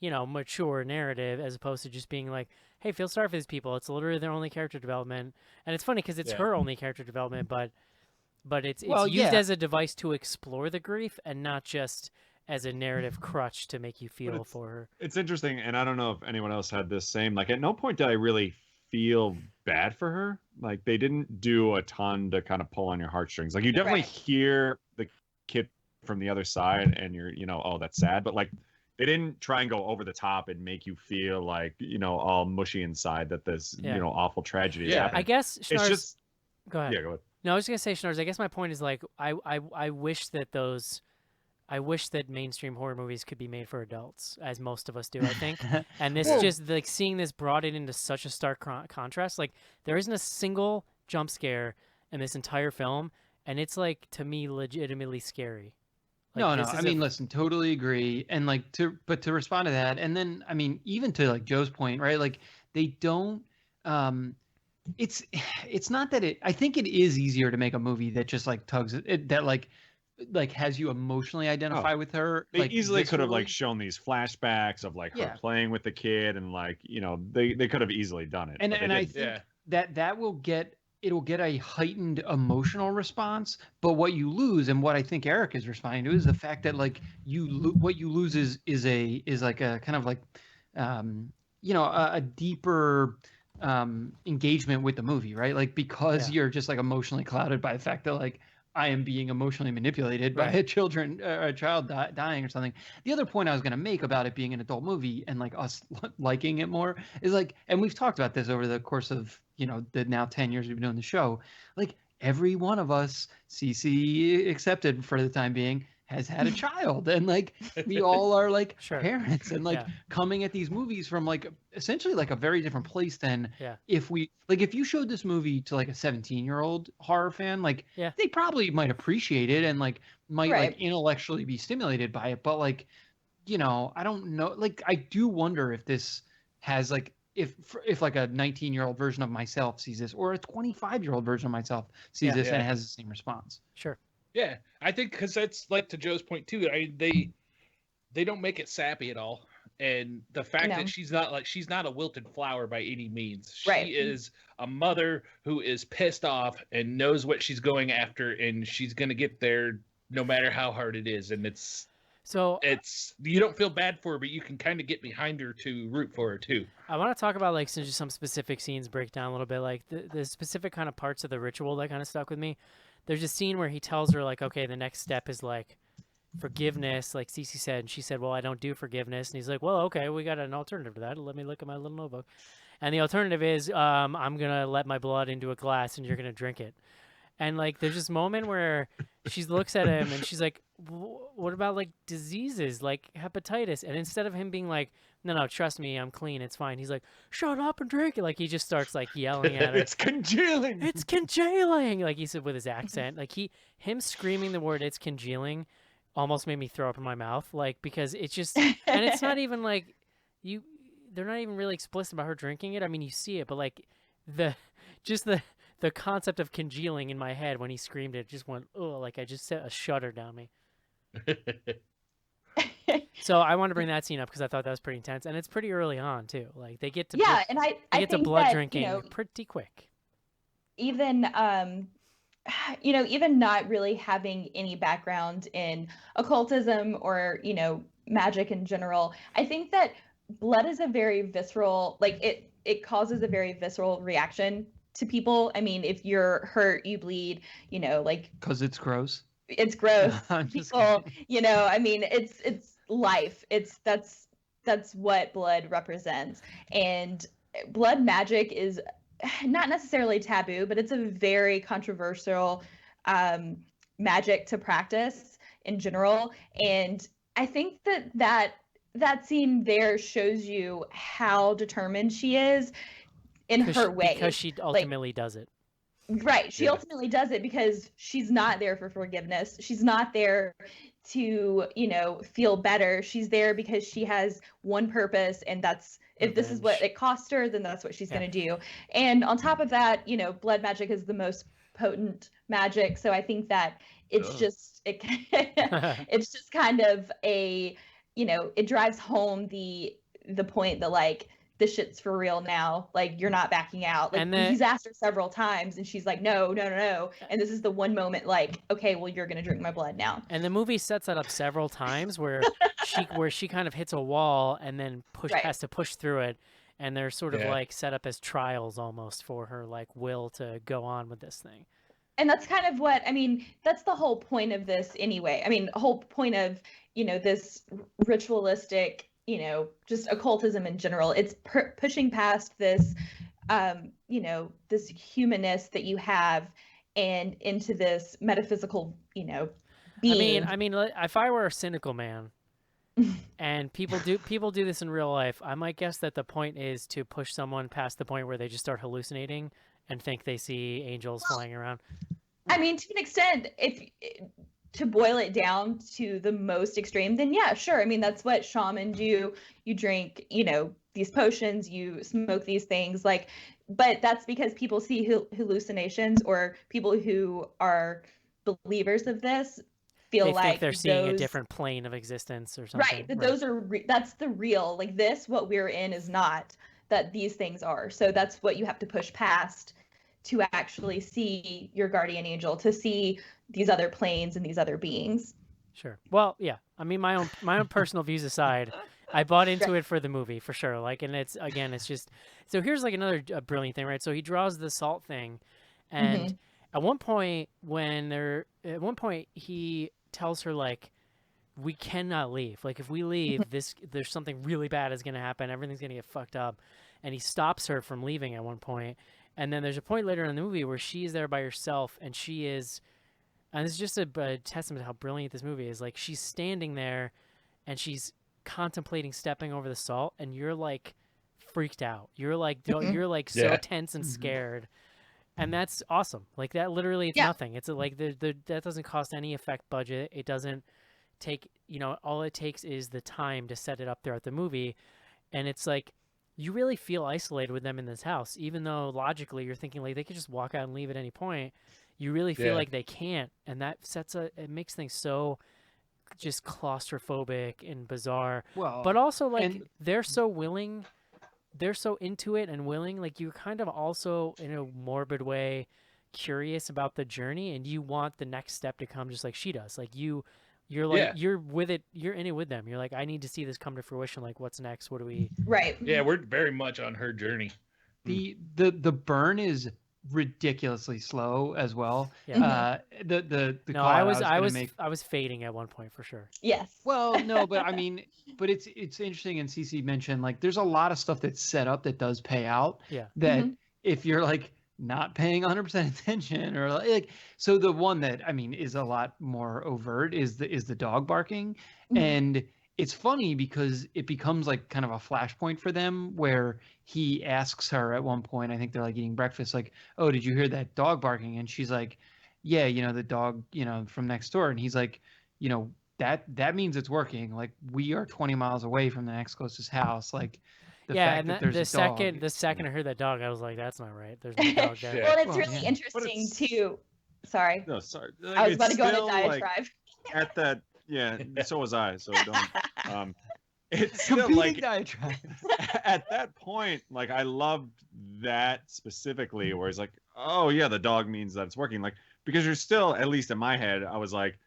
mature narrative, as opposed to just being like, hey, feel sorry for these people. It's literally their only character development, and it's funny because it's her only character development, but it's used as a device to explore the grief and not just as a narrative crutch to make you feel for her. It's interesting, and I don't know if anyone else had this same. Like, at no point did I really feel bad for her. Like, they didn't do a ton to kind of pull on your heartstrings. Like, you definitely hear the kid from the other side, and you're, oh, that's sad. But like, they didn't try and go over the top and make you feel like, all mushy inside that this, awful tragedy is happening. I guess Schnars, it's just. Go ahead. Yeah, go ahead. No, I was gonna say, Schnars, I guess my point is like I wish that mainstream horror movies could be made for adults, as most of us do, I think. And this just like seeing this brought it into such a stark contrast. Like there isn't a single jump scare in this entire film, and it's like to me legitimately scary. Like, no. I mean, listen, totally agree. And like to respond to that, and then I mean, even to like Joe's point, right? Like they don't. It's not that I think it is easier to make a movie that just like tugs it, that like has you emotionally identify with her. They like, easily could have like shown these flashbacks of like her playing with the kid, and like they could have easily done it. And I think that will get a heightened emotional response. But what you lose, and what I think Eric is responding to, is the fact that like what you lose is like a kind of like a deeper engagement with the movie, right? Like because you're just like emotionally clouded by the fact that like I am being emotionally manipulated by a child dying or something. The other point I was going to make about it being an adult movie and like us liking it more is like, and we've talked about this over the course of the now 10 years we've been doing the show, like every one of us, CC accepted for the time being, has had a child, and like we all are like parents, and like coming at these movies from like essentially like a very different place than if you showed this movie to like a 17-year-old horror fan, like they probably might appreciate it and like might like intellectually be stimulated by it, but like I don't know, like I do wonder if this has like if like a 19-year-old version of myself sees this, or a 25-year-old version of myself sees this and it has the same response. Sure. Yeah, I think because that's like to Joe's point too. They don't make it sappy at all, and the fact that she's not a wilted flower by any means. She is a mother who is pissed off and knows what she's going after, and she's gonna get there no matter how hard it is. And it's So you don't feel bad for her, but you can kind of get behind her to root for her too. I want to talk about like just some specific scenes, break down a little bit, like the specific kind of parts of the ritual that kind of stuck with me. There's a scene where he tells her like, okay, the next step is like forgiveness, like Cece said, and she said, well, I don't do forgiveness, and he's like, well, okay, we got an alternative to that. Let me look at my little notebook, and the alternative is, I'm gonna let my blood into a glass, and you're gonna drink it. And like, there's this moment where she looks at him and she's like, "What about like diseases like hepatitis?" And instead of him being like, "No, trust me, I'm clean, it's fine," he's like, "Shut up and drink it." Like he just starts like yelling at her. It's congealing. It's congealing, like he said with his accent. Like him screaming the word "it's congealing" almost made me throw up in my mouth. Like because it's just, and it's not even like you. They're not even really explicit about her drinking it. I mean, you see it, but like the concept of congealing in my head when he screamed it just went, oh, like I just set a shudder down me. So I wanted to bring that scene up because I thought that was pretty intense, and it's pretty early on too. Like they get to and they get to think blood that, drinking pretty quick. Even even not really having any background in occultism or magic in general, I think that blood is a very visceral, like it causes a very visceral reaction to people. I mean, if you're hurt, you bleed, like Because it's gross. it's gross. I'm just People, kidding. I mean, it's life. That's what blood represents. And blood magic is not necessarily taboo, but it's a very controversial magic to practice in general. And I think that scene there shows you how determined she is in her way. Because she ultimately does it. Right. She ultimately does it because she's not there for forgiveness. She's not there to, feel better. She's there because she has one purpose, and that's if this is what it costs her, then that's what she's going to do. And on top of that, blood magic is the most potent magic. So I think that it's it's just kind of a, it drives home the point that like, this shit's for real now. Like, you're not backing out. Like, he's asked her several times, and she's like, no. And this is the one moment, like, okay, well, you're gonna drink my blood now. And the movie sets that up several times where she kind of hits a wall and then has to push through it, and they're sort of like set up as trials almost for her like will to go on with this thing. And that's kind of what, I mean, that's the whole point of this anyway. I mean, the whole point of, this ritualistic, just occultism in general. It's pushing past this, this humanness that you have and into this metaphysical, being. I mean, if I were a cynical man and people do this in real life, I might guess that the point is to push someone past the point where they just start hallucinating and think they see angels flying around. I mean, to an extent, to boil it down to the most extreme, then yeah, sure. I mean, that's what shamans do. You drink, these potions, you smoke these things, like, but that's because people see hallucinations, or people who are believers of this feel they like think they're seeing a different plane of existence or something. Right. Those are that's the real, like, this, what we're in is not that these things are. So that's what you have to push past to actually see your guardian angel, to see these other planes and these other beings. Sure. Well, yeah. I mean, my own personal views aside, I bought into it for the movie for sure. Like, and it's just, so here's like another brilliant thing, right? So he draws the salt thing, and at one point he tells her like, we cannot leave. Like, if we leave, there's something really bad is going to happen. Everything's going to get fucked up. And he stops her from leaving at one point. And then there's a point later in the movie where she's there by herself, and she is, and it's just a testament to how brilliant this movie is. Like, she's standing there, and she's contemplating stepping over the salt, and you're like freaked out. You're like you're like so tense and scared, and that's awesome. Like, that literally, it's nothing. It's like that doesn't cost any effect budget. It doesn't take, all it takes is the time to set it up throughout the movie, and it's like, you really feel isolated with them in this house, even though logically you're thinking like they could just walk out and leave at any point. You really feel like they can't, and that it makes things so just claustrophobic and bizarre. Well, but also like they're so willing, they're so into it and willing. Like, you're kind of also in a morbid way curious about the journey, and you want the next step to come just like she does. Like, you You're like Yeah. you're with it. You're in it with them. You're like, I need to see this come to fruition. Like, what's next? What do we? Right. Yeah, we're very much on her journey. The burn is ridiculously slow as well. Yeah. The No, call I out was gonna I was make. I was fading at one point for sure. Yes. Well, no, but I mean, but it's interesting, and CC mentioned like there's a lot of stuff that's set up that does pay out. Yeah. That Mhm. if you're like not paying 100% attention or like so the one that I mean is a lot more overt is the dog barking, Mhm. and it's funny because it becomes like kind of a flashpoint for them where he asks her at one point, I think they're like eating breakfast, like, oh, did you hear that dog barking? And she's like, yeah, the dog, from next door. And he's like, you know, that means it's working. Like we are 20 miles away from the next closest house. Like the Yeah, fact and that there's the a dog. second I heard that dog, I was like, that's not right. There's no dog there. Yeah. Well, it's Well, really yeah. interesting But it's- too. Sorry, No, sorry. Like, I was about to it's go on a still, like, diatribe. at that, yeah. So was I. So don't. It's still Competing like diatribes. at that point, like I loved that specifically, where it's like, oh yeah, the dog means that it's working. Like because you're still, at least in my head, I was like,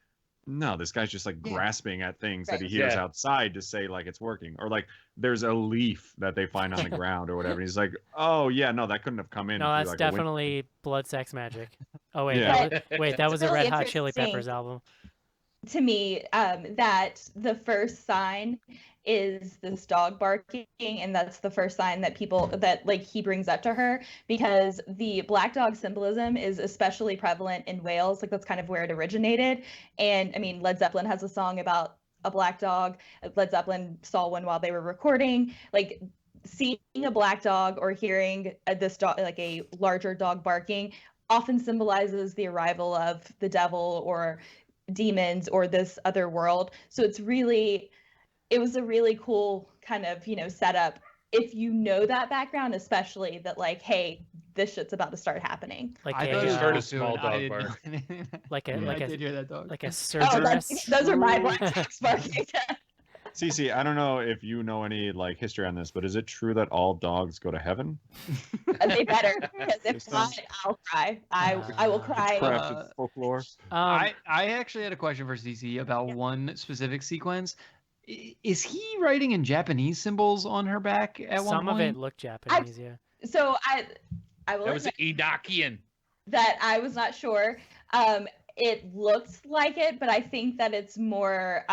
no, this guy's just like Yeah. grasping at things that he Right. hears Yeah. outside to say like it's working, or like there's a leaf that they find on the ground or whatever. And he's like, oh yeah, no, that couldn't have come in. No, through, that's like, a window." definitely blood, sex, magic. Oh wait, Yeah. that was a really Red Hot Chili interesting. Peppers album. To me, that the first sign is this dog barking, and that's the first sign that like he brings up to her, because the black dog symbolism is especially prevalent in Wales. Like that's kind of where it originated. And I mean, Led Zeppelin has a song about a black dog. Led Zeppelin saw one while they were recording. Like seeing a black dog or hearing this dog, like a larger dog barking, often symbolizes the arrival of the devil or demons or this other world. So it was a really cool kind of, setup if you know that background, especially that like, hey, this shit's about to start happening. Like I a thought it was heard a dog too, small and I dog didn't know bark. anything. like a Yeah, like I a did hear that dog. like a Oh, Cerberus. those are my black dogs barking. Cece, I don't know if you know any like history on this, but is it true that all dogs go to heaven? They better, because if Just not, I'll cry. I will cry. Crafted folklore. I actually had a question for CC about one specific sequence. Is he writing in Japanese symbols on her back at one Some of point? it looked Japanese, yeah. So I will That was admit Enochian. that I was not sure. It looked like it, but I think that it's more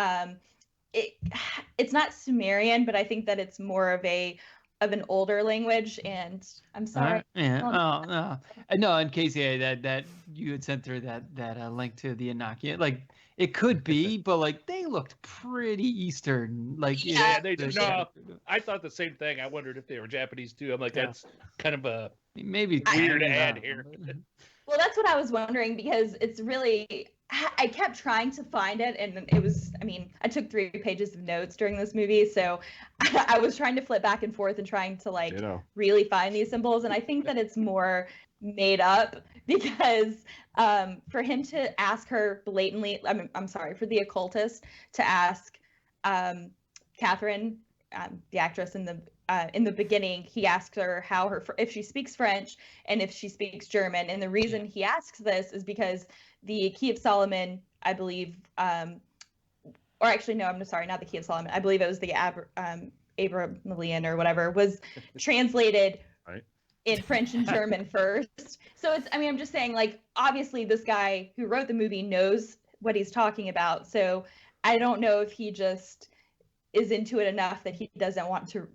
it's not Sumerian, but I think that it's more of an older language. And I'm sorry. Yeah. Hold Oh no. No, in case that you had sent through that link to the Enochian, like it could be, but like they looked pretty Eastern. Like Yeah, they the- did. No, I thought the same thing. I wondered if they were Japanese too. I'm like, Yeah. that's kind of a maybe weird to I add don't here. know. Well, that's what I was wondering, because it's really, I kept trying to find it, and it was, I mean, I took 3 pages of notes during this movie, so I was trying to flip back and forth and trying to like Ditto. really find these symbols, and I think that it's more made up, because for him to ask her blatantly, I'm sorry, for the occultist to ask Catherine, the actress in the beginning, he asks her if she speaks French and if she speaks German. And the reason he asks this is because the Key of Solomon, I believe, or actually, no, I'm sorry, not the Key of Solomon. I believe it was the Abramelin or whatever, was translated Right. in French and German first. So I'm just saying, like, obviously this guy who wrote the movie knows what he's talking about. So I don't know if he just is into it enough that he doesn't want to,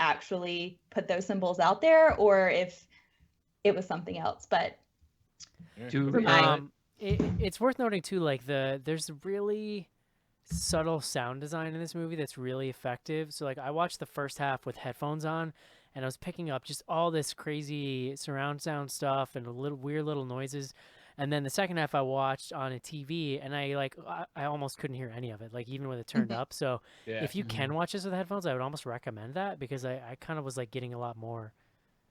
actually put those symbols out there, or if it was something else. But It's worth noting too, like there's really subtle sound design in this movie that's really effective. So like I watched the first half with headphones on, and I was picking up just all this crazy surround sound stuff and weird little noises. And then the second half I watched on a TV, and I almost couldn't hear any of it, like even with it turned up. So Yeah. if you can watch this with headphones, I would almost recommend that, because I kind of was like getting a lot more.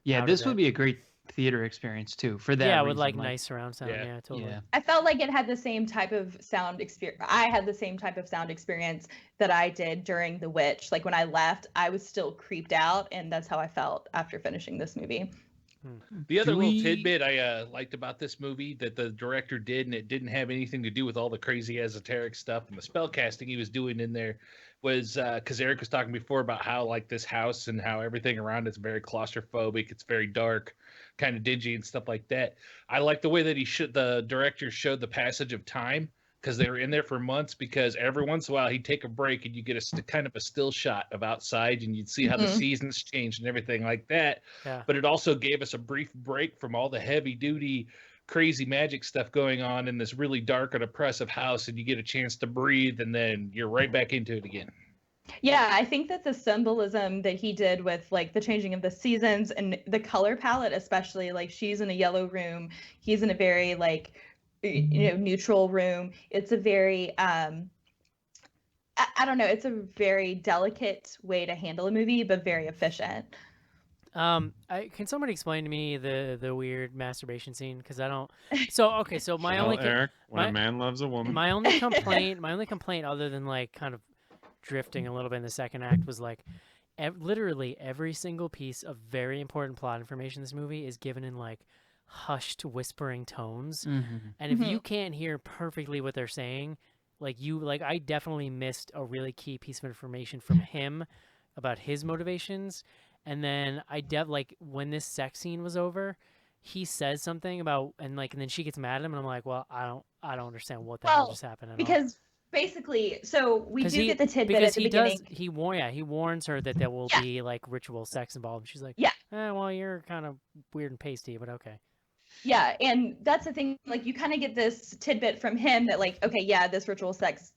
Yeah, out of this that. would be a great theater experience too. For that, Yeah, with reason, like nice surround sound. Yeah. Yeah, totally. Yeah. I felt like it had the same type of sound experience. I had the same type of sound experience that I did during The Witch. Like when I left, I was still creeped out, and that's how I felt after finishing this movie. The other Do little we- tidbit I liked about this movie that the director did, and it didn't have anything to do with all the crazy esoteric stuff and the spell casting he was doing in there, was because Eric was talking before about how like this house and how everything around it's very claustrophobic, it's very dark, kind of dingy and stuff like that. I like the way that the director showed the passage of time, because they were in there for months, because every once in a while he'd take a break and you get kind of a still shot of outside and you'd see how the seasons changed and everything like that. Yeah. But it also gave us a brief break from all the heavy duty crazy magic stuff going on in this really dark and oppressive house, and you get a chance to breathe, and then you're right back into it again. Yeah, I think that the symbolism that he did with like the changing of the seasons and the color palette, especially, like she's in a yellow room, he's in a very like neutral room. It's a very I don't know, it's a very delicate way to handle a movie, but very efficient. Can somebody explain to me the weird masturbation scene? Because I don't. So okay, so my Well, only Eric, when my- a man loves a woman. my only complaint, other than like kind of drifting a little bit in the second act, was like literally every single piece of very important plot information in this movie is given in like hushed whispering tones, and if you can't hear perfectly what they're saying, like I definitely missed a really key piece of information from him about his motivations. And then like when this sex scene was over, he says something about and then she gets mad at him, and I'm like, well, I don't understand what the hell just happened at all. Because basically, so we do get the tidbit at because the he beginning. he warns her that there will be like ritual sex involved. She's like, well, you're kind of weird and pasty, but okay. Yeah, and that's the thing, like you kind of get this tidbit from him that like, okay, yeah, this ritual sex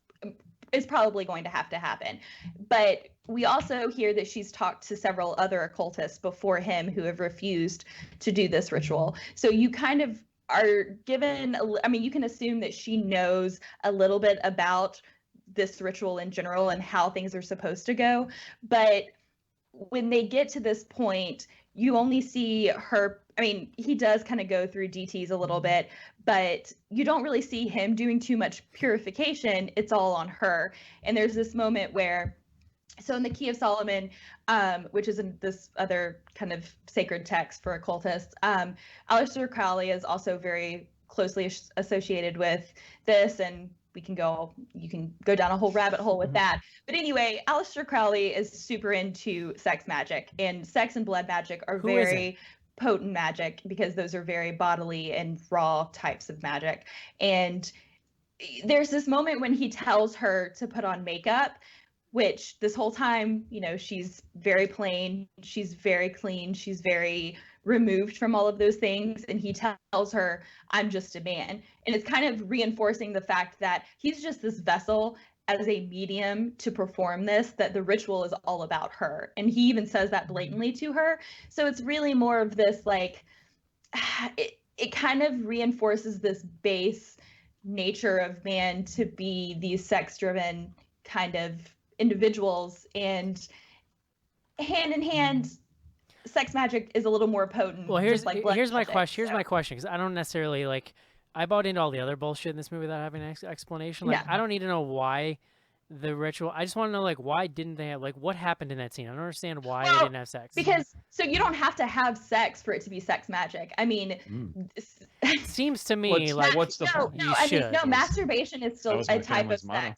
is probably going to happen. But we also hear that she's talked to several other occultists before him who have refused to do this ritual. So you kind of are given, I mean, you can assume that she knows a little bit about this ritual in general and how things are supposed to go. But when they get to this point, you only see her. I mean, he does kind of go through DTs a little bit, but you don't really see him doing too much purification. It's all on her. And there's this moment where, so in the Key of Solomon, which is in this other kind of sacred text for occultists, Aleister Crowley is also very closely associated with this, and you can go down a whole rabbit hole with that. But anyway, Aleister Crowley is super into sex magic, and sex and blood magic are very potent magic because those are very bodily and raw types of magic. And there's this moment when he tells her to put on makeup, which this whole time, she's very plain, she's very clean, she's very removed from all of those things, and he tells her, I'm just a man. And it's kind of reinforcing the fact that he's just this vessel as a medium to perform this, that the ritual is all about her. And he even says that blatantly to her. So it's really more of this like, it kind of reinforces this base nature of man to be these sex-driven kind of individuals, and hand in hand, sex magic is a little more potent. Well, here's my question. Here's so. my question, because I don't necessarily like. I bought into all the other bullshit in this movie without having an explanation. Like, I don't need to know why the ritual. I just want to know, like, why didn't they have, like, what happened in that scene? I don't understand why they didn't have sex. Because, so you don't have to have sex for it to be sex magic. I mean, it seems to me like what's the point? Masturbation is still a type of sex.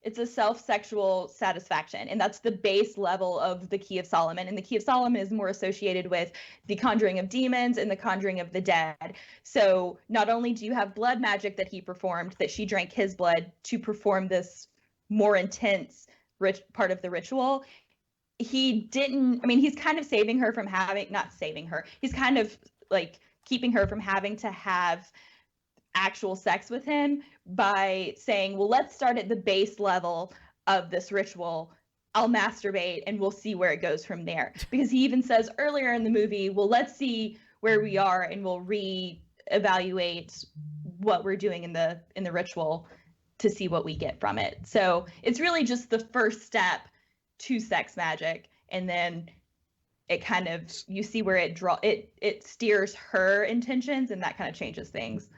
It's a self-sexual satisfaction, and that's the base level of the Key of Solomon. And the Key of Solomon is more associated with the conjuring of demons and the conjuring of the dead. So not only do you have blood magic that he performed, that she drank his blood to perform this more intense part of the ritual, he's kind of saving her from he's kind of like keeping her from having to have actual sex with him by saying, well, let's start at the base level of this ritual. I'll masturbate and we'll see where it goes from there. Because he even says earlier in the movie, well, let's see where we are and we'll re-evaluate what we're doing in the ritual to see what we get from it. So it's really just the first step to sex magic, and then it kind of, you see where it steers her intentions, and that kind of changes things.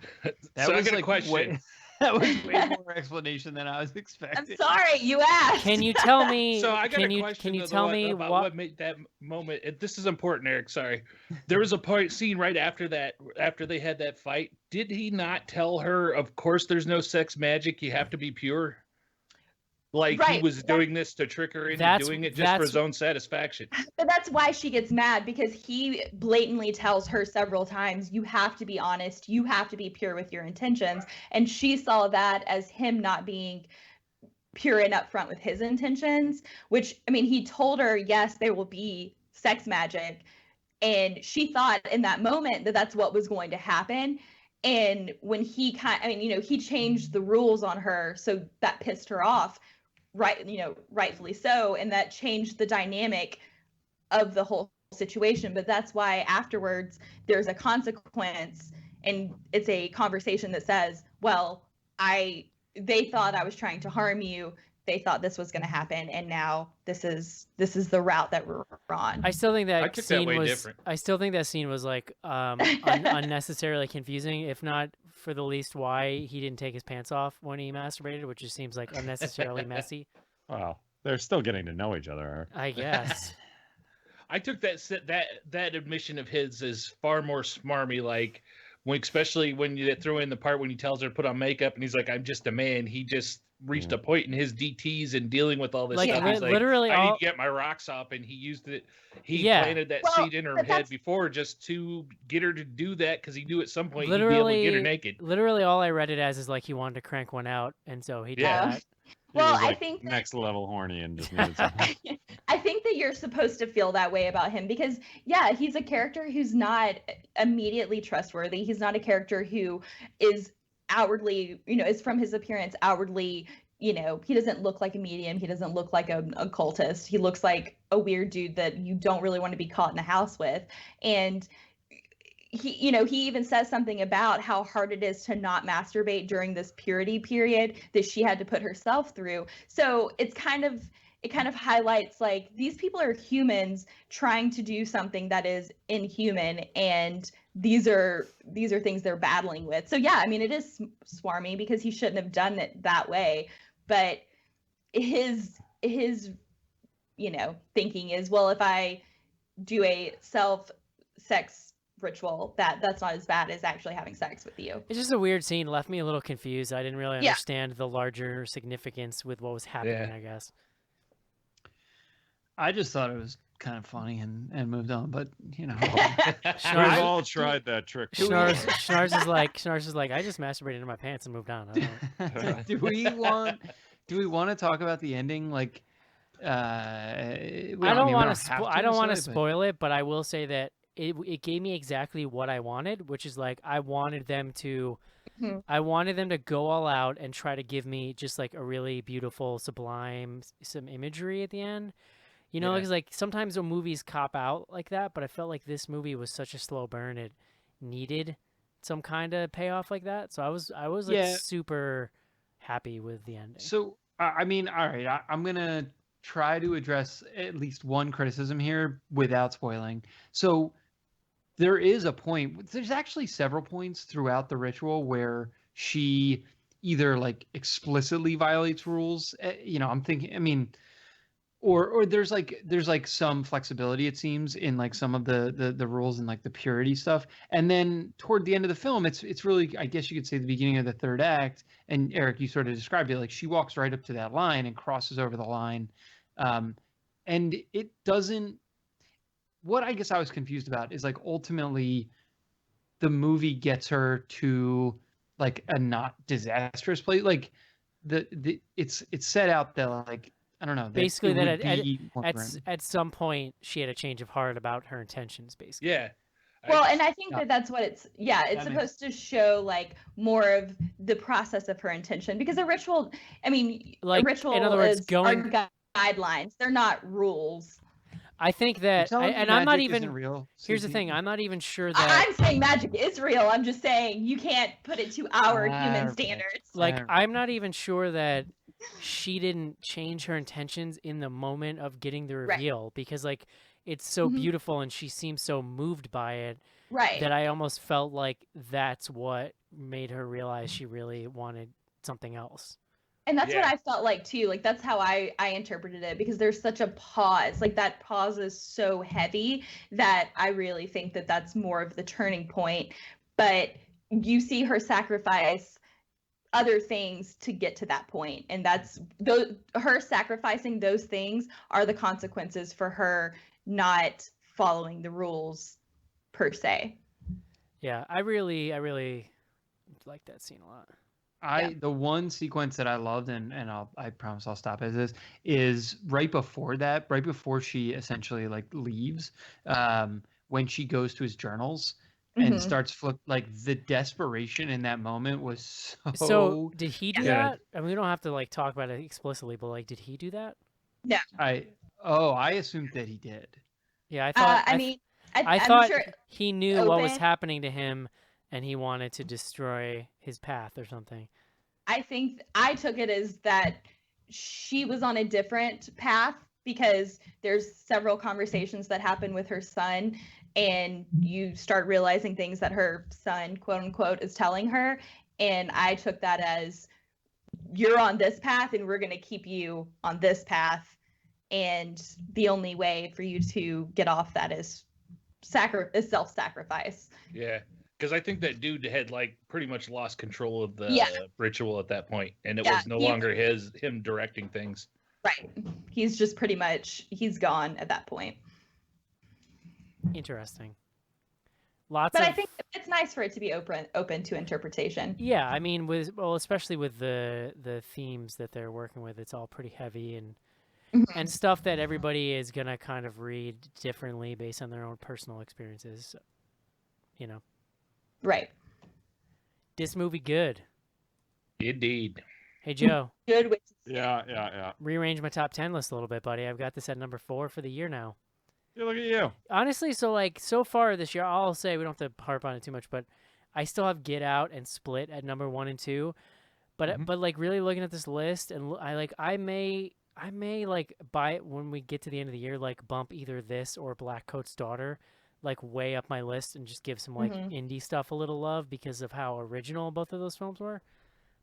So I got a question. That was way more explanation than I was I'm expecting. sorry, you asked. Can you tell me? So I got can a you question. can you though, tell me about what? what made that moment? This is important, Eric. Sorry, there was a point scene right after that, after they had that fight. Did he not tell her? Of course, there's no sex magic. You have to be pure. Like he Right. was doing this to trick her into That's- doing it just for that's- his own satisfaction. But that's why she gets mad, because he blatantly tells her several times, you have to be honest, you have to be pure with your intentions. And she saw that as him not being pure and upfront with his intentions, which, I mean, he told her, yes, there will be sex magic. And she thought in that moment that that's what was going to happen. And when he he changed the rules on her, so that pissed her off, right, rightfully so, and that changed the dynamic of the whole situation. But that's why afterwards there's a consequence, and it's a conversation that says, well, they thought I was trying to harm you, they thought this was going to happen, and now this is the route that we're on. I still think I that took that scene way was. different. I still think that scene was like unnecessarily confusing, if not for the least why he didn't take his pants off when he masturbated, which just seems like unnecessarily messy. Well, they're still getting to know each other. I guess. I took that admission of his as far more smarmy, like especially when you throw in the part when he tells her to put on makeup and he's like, "I'm just a man." He just reached a point in his DTs and dealing with all this Like, stuff. He's like, literally I need all- to get my rocks off, and he used it. He Yeah. planted that Well, seed in her but head that's- before just to get her to do that because he knew at some point he'd be able to get her naked. Literally, all I read it as is like he wanted to crank one out, and so he did Yeah. that. He Well, was, I like, think that- next level horny and just needed some. I think that you're supposed to feel that way about him because, yeah, he's a character who's not immediately trustworthy. He's not a character who is outwardly, is from his appearance outwardly, he doesn't look like a medium. He doesn't look like a cultist. He looks like a weird dude that you don't really want to be caught in a house with. And he even says something about how hard it is to not masturbate during this purity period that she had to put herself through. So it kind of highlights, like, these people are humans trying to do something that is inhuman, and these are things they're battling with. So yeah, I mean, it is swarmy because he shouldn't have done it that way, but his thinking is, well, if I do a sex ritual, that's not as bad as actually having sex with you. It's just a weird scene. Left me a little confused. I didn't really Yeah. understand the larger significance with what was happening. Yeah. I guess. I just thought it was kind of funny and moved on, but We've Schnars, all tried that trick. Schnars is like, I just masturbated in my pants and moved on. I don't- do we want to talk about the ending? Like, I don't want to. I don't want to but- spoil it, but I will say that it gave me exactly what I wanted, which is like I wanted them to go all out and try to give me just like a really beautiful, sublime, some imagery at the end. Yeah. Because like sometimes when movies cop out like that, but I felt like this movie was such a slow burn. It needed some kind of payoff like that. So I was like Yeah. super happy with the ending. So, I mean, all right, I'm going to try to address at least one criticism here without spoiling. So, there is a point, there's actually several points throughout the ritual where she either like explicitly violates rules, I'm thinking, I mean, or there's like some flexibility, it seems, in like some of the rules and like the purity stuff. And then toward the end of the film, it's really, I guess you could say, the beginning of the third act. And Eric, you sort of described it, like she walks right up to that line and crosses over the line. And it doesn't, what I guess I was confused about is like ultimately the movie gets her to like a not disastrous place. Like it's set out that, like, I don't know. Basically, that at at some point she had a change of heart about her intentions. Basically, Yeah. Well, and I think Yeah. that's what it's That supposed to show, like, more of the process of her intention, because a ritual, I mean, Like, a ritual in other words, are guidelines. They're not rules. I think that, and I'm not even. real. Here's the Susie? thing: I'm not even sure that. I'm saying magic is real. I'm just saying you can't put it to our human Okay. standards. Like, Alright. I'm not even sure that she didn't change her intentions in the moment of getting the Right. reveal, because like it's so Mhm. beautiful and she seems so moved by it Right. that I almost felt like that's what made her realize she really wanted something else. And that's what Yeah. I felt like too. Like that's how I interpreted it, because there's such a pause. Like that pause is so heavy that I really think that that's more of the turning point. But you see her sacrifice other things to get to that point, and that's her sacrificing those things are the consequences for her not following the rules per se. Yeah, I really like that scene a lot. The one sequence that I loved, and I promise I'll stop at this, is right before that, right before she essentially like leaves, when she goes to his journals and Mhm. starts like the desperation in that moment was So did he do Yeah. that? And we don't have to like talk about it explicitly, but like, did he do that? I assumed that he did. Yeah, I thought. I mean, I I'm thought sure he knew what was open. happening to him, and he wanted to destroy his path or something. I think I took it as that she was on a different path, because there's several conversations that happen with her son, and you start realizing things that her son, quote unquote, is telling her. And I took that as, you're on this path and we're going to keep you on this path. And the only way for you to get off that is self-sacrifice. Yeah, because I think that dude had like pretty much lost control of the Yeah. ritual at that point, and it Yeah, was no he- longer him directing things. Right. He's just pretty much, he's gone at that point. Interesting. Lots But of. I think it's nice for it to be open to interpretation. Yeah, I mean, especially with the themes that they're working with, it's all pretty heavy and Mhm. stuff that everybody is gonna kind of read differently based on their own personal experiences. You know, Right. this movie good. Indeed. Hey Joe, Good with Yeah. rearrange my top 10 list a little bit, buddy. I've got this at number 4 for the year now. Yeah, look at you. Honestly, so far this year, I'll say we don't have to harp on it too much, but I still have Get Out and Split at number 1 and 2. But but like really looking at this list, and I may like buy it when we get to the end of the year, like bump either this or Black Coat's Daughter like way up my list and just give some like indie stuff a little love because of how original both of those films were.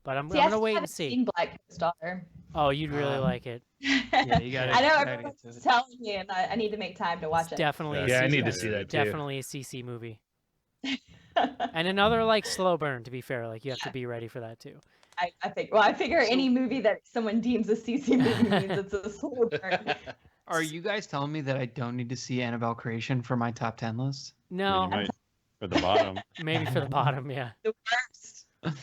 But I'm See, I gonna still wait and haven't see. seen Black Coat's Daughter. Oh, you'd really like it. Yeah, you gotta. I know gotta get everyone's to it. telling me, and I need to make time to watch It's it. definitely Yeah, a I CC need to see that too. definitely a CC movie. And another like slow burn, to be fair. Like you have to be ready for that too. I figure any movie that someone deems a CC movie means it's a slow burn. Are you guys telling me that I don't need to see Annabelle Creation for my top 10 list? No, You might for the bottom. maybe for the bottom, yeah. The worst.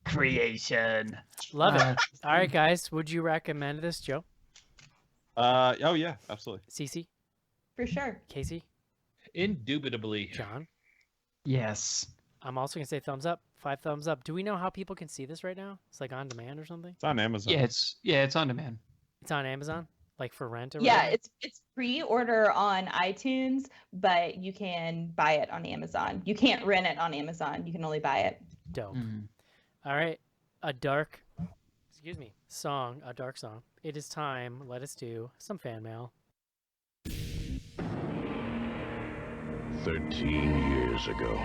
Creation. Love it. All right, guys, would you recommend this, Joe? Oh yeah, absolutely. Cece? For sure. Casey? Indubitably. John? Yes. I'm also gonna say thumbs up. 5 thumbs up. Do we know how people can see this right now? It's like on demand or something? It's on Amazon. Yeah, it's on demand. It's on Amazon? Like for rent or Yeah, whatever? it's pre-order on iTunes, but you can buy it on Amazon. You can't rent it on Amazon. You can only buy it. Dope. Mhm. All right. A dark song. It is time. Let us do some fan mail. 13 years ago,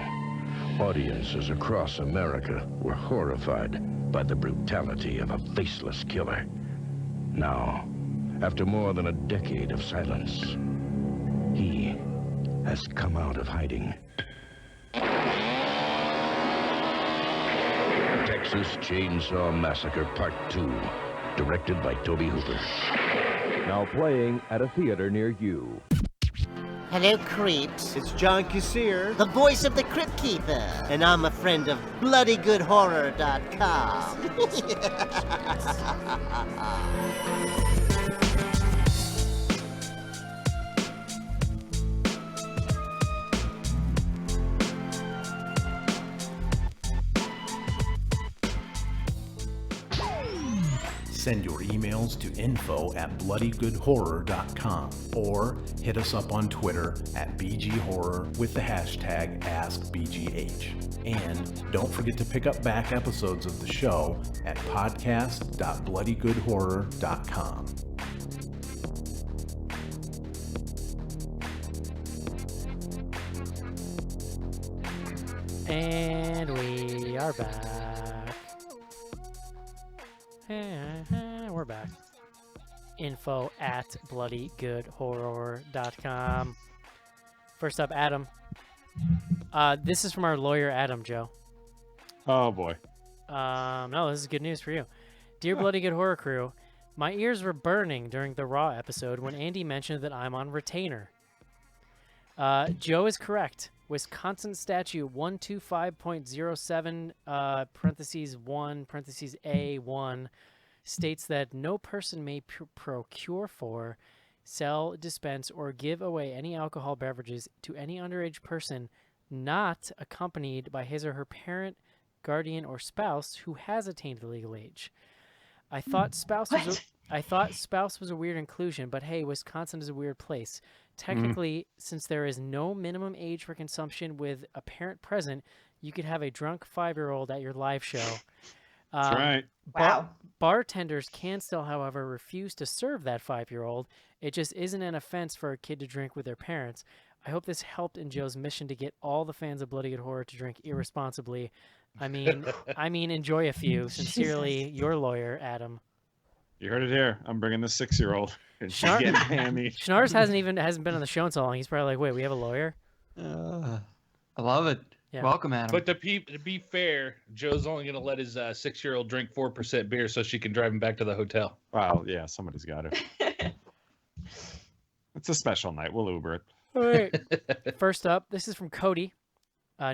audiences across America were horrified by the brutality of a faceless killer. Now, after more than a decade of silence, he has come out of hiding. Texas Chainsaw Massacre Part 2, directed by Toby Hooper. Now playing at a theater near you. Hello, creeps. It's John Kassir. The voice of the Crypt Keeper. And I'm a friend of bloodygoodhorror.com. Send your emails to info@bloodygoodhorror.com or hit us up on Twitter at BGHorror with the hashtag AskBGH. And don't forget to pick up back episodes of the show at podcast.bloodygoodhorror.com. And we are back. We're back. Info at bloodygoodhorror.com. First up, Adam. This is from our lawyer, Adam, Joe. Oh boy. No, this is good news for you. Dear Bloody Good Horror Crew, my ears were burning during the Raw episode when Andy mentioned that I'm on retainer. Joe is correct. Wisconsin Statute 125.07, parentheses 1, parentheses A1, states that no person may procure for, sell, dispense, or give away any alcohol beverages to any underage person not accompanied by his or her parent, guardian, or spouse who has attained the legal age. I thought spouse was a weird inclusion, but hey, Wisconsin is a weird place. Technically, since there is no minimum age for consumption with a parent present, you could have a drunk 5-year-old at your live show. That's right. Wow. Bartenders can still, however, refuse to serve that 5-year-old. It just isn't an offense for a kid to drink with their parents. I hope this helped in Joe's mission to get all the fans of Bloody Good Horror to drink irresponsibly. I mean, enjoy a few. Sincerely, your lawyer, Adam. You heard it here. I'm bringing the 6-year-old. And she's getting hammy. Schnars hasn't been on the show in so long. He's probably like, wait, we have a lawyer? I love it. Yeah. Welcome, Adam. But to be fair, Joe's only going to let his 6-year-old drink 4% beer so she can drive him back to the hotel. Wow, yeah, somebody's got it. It's a special night. We'll Uber it. All right. First up, this is from Cody.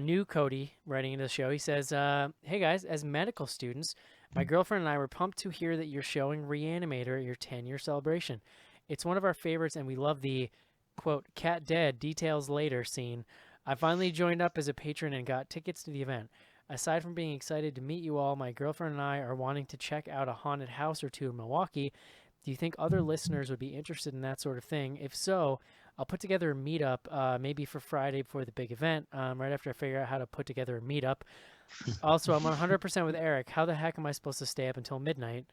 New Cody writing into the show. He says, hey guys, as medical students, my girlfriend and I were pumped to hear that you're showing Reanimator at your 10-year celebration. It's one of our favorites, and we love the, quote, cat dead, details later scene. I finally joined up as a patron and got tickets to the event. Aside from being excited to meet you all, my girlfriend and I are wanting to check out a haunted house or two in Milwaukee. Do you think other listeners would be interested in that sort of thing? If so, I'll put together a meetup, maybe for Friday before the big event, right after I figure out how to put together a meetup. Also, I'm 100% with Eric. How the heck am I supposed to stay up until midnight?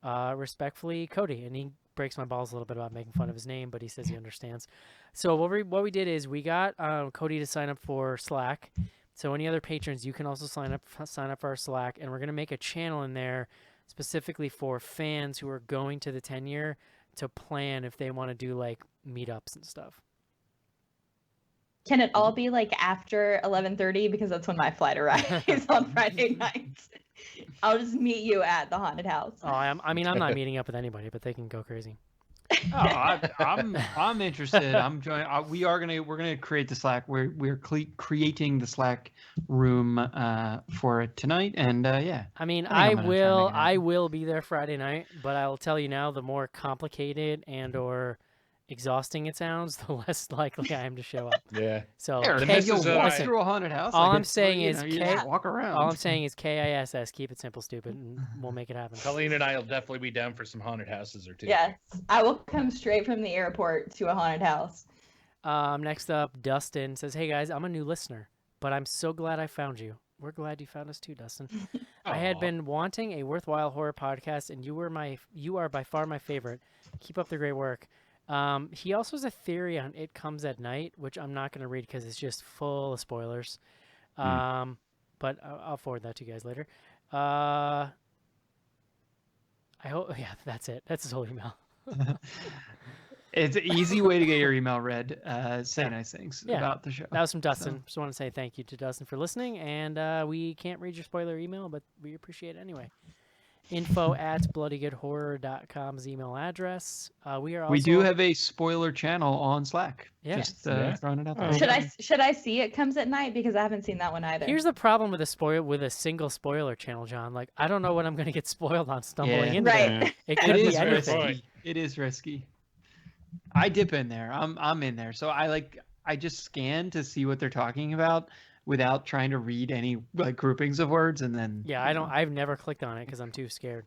Respectfully, Cody. And he breaks my balls a little bit about making fun of his name, but he says he understands. So what we did is we got Cody to sign up for Slack. So any other patrons, you can also sign up for our Slack, and we're going to make a channel in there specifically for fans who are going to the 10-year to plan if they want to do like meetups and stuff. Can it all be like after 11:30 because that's when my flight arrives on Friday night? I'll just meet you at the haunted house. Oh, I'm not meeting up with anybody, but they can go crazy. I'm interested. I'm joining. We're gonna create the Slack. We're creating the Slack room for it tonight, and yeah. I mean, I will be there Friday night, but I'll tell you now, the more complicated and or exhausting it sounds, the less likely I am to show up. Yeah. So walk through a haunted house. All I'm saying is walk around. All I'm saying is KISS. Keep it simple, stupid, and we'll make it happen. Colleen and I will definitely be down for some haunted houses or two. Yes, I will come straight from the airport to a haunted house. Next up, Dustin says, "Hey guys, I'm a new listener, but I'm so glad I found you. We're glad you found us too, Dustin. I had been wanting a worthwhile horror podcast, and you are by far my favorite. Keep up the great work." He also has a theory on It Comes at Night, which I'm not going to read because it's just full of spoilers. But I'll forward that to you guys later. I hope, yeah, that's it. That's his whole email. It's an easy way to get your email read. Say nice things about the show. That was from Dustin. Just want to say thank you to Dustin for listening. And we can't read your spoiler email, but we appreciate it anyway. info@bloodygoodhorror.com's email address. We do have a spoiler channel on Slack. Yeah. Just throwing it out there. Should I see It Comes at Night, because I haven't seen that one either. Here's the problem with a single spoiler channel, John. Like, I don't know what I'm going to get spoiled on stumbling into. Right. It could be anything. Risky. It is risky. I dip in there. I'm in there. So I just scan to see what they're talking about without trying to read any like groupings of words, and then I've never clicked on it because I'm too scared.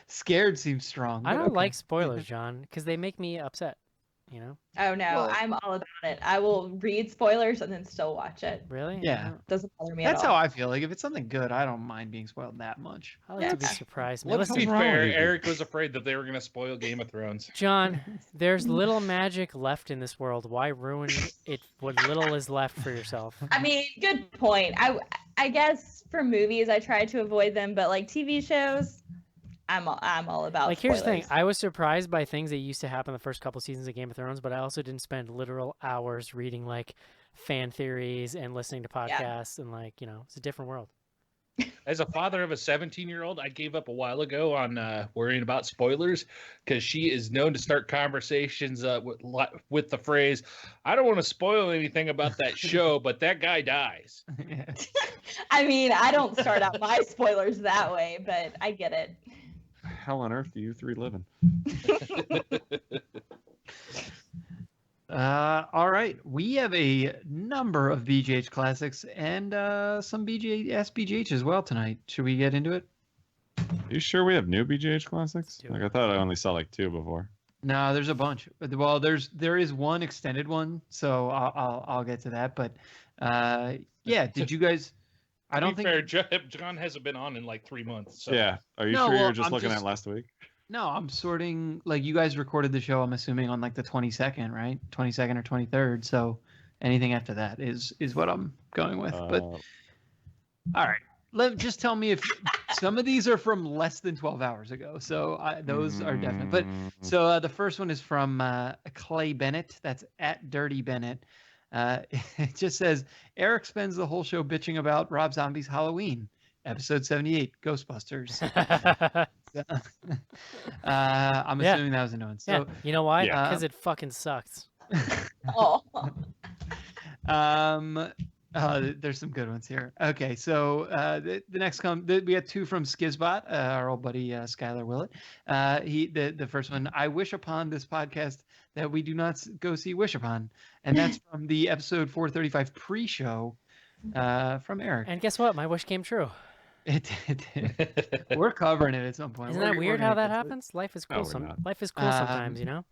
Scared seems strong. I don't like spoilers, John, because they make me upset. you know? Oh no, Well- I'm all about it. I will read spoilers and then still watch it. Really? Yeah. Doesn't bother me That's at how all. I feel. Like if it's something good, I don't mind being spoiled that much. I like to be Yeah. surprised, man. Let's To Listen, be wrong fair, with you? Eric was afraid that they were going to spoil Game of Thrones. John, there's little magic left in this world. Why ruin it? What little is left for yourself? I mean, good point. I guess for movies I try to avoid them, but like TV shows, I'm all about. Like, here's the thing. spoilers. I was surprised by things that used to happen the first couple seasons of Game of Thrones, but I also didn't spend literal hours reading like fan theories and listening to podcasts and like, it's a different world. As a father of a 17-year-old, I gave up a while ago on worrying about spoilers because she is known to start conversations with the phrase, "I don't want to spoil anything about that show, but that guy dies." Yeah. I mean, I don't start out my spoilers that way, but I get it. Hell on earth do you three live in? All right. We have a number of BGH classics and some BGH as well tonight. Should we get into it? Are you sure we have new BGH classics? do Like it. I thought I only saw like 2 before. No, there's a bunch. Well, there is one extended one, so I'll get to that. But yeah, did you guys? I don't think. Fair, John hasn't been on in like 3 months. So. Yeah. Are you No, sure well, you're just I'm looking just- at last week? No, I'm sorting. Like you guys recorded the show, I'm assuming on like the 22nd, right? 22nd or 23rd. So anything after that is what I'm going with. But all right, just tell me if some of these are from less than 12 hours ago. So those are definite. But so the first one is from Clay Bennett. That's at Dirty Bennett. It just says Eric spends the whole show bitching about Rob Zombie's Halloween, episode 78, Ghostbusters. I'm Yeah. assuming that was a no one. Yeah, So, you know why? Yeah. Because it fucking sucks. Oh, there's some good ones here. Okay, so the next we had 2 from Skizbot, our old buddy Skylar Willett. The first one, I wish upon this podcast that we do not go see Wish Upon, and that's from the episode 435 pre-show from Eric. And guess what? My wish came true. It did. We're covering it at some point. Isn't We're- that we're weird gonna how that get to it. happens? Life is cool. we're not. Life is cool sometimes, you know.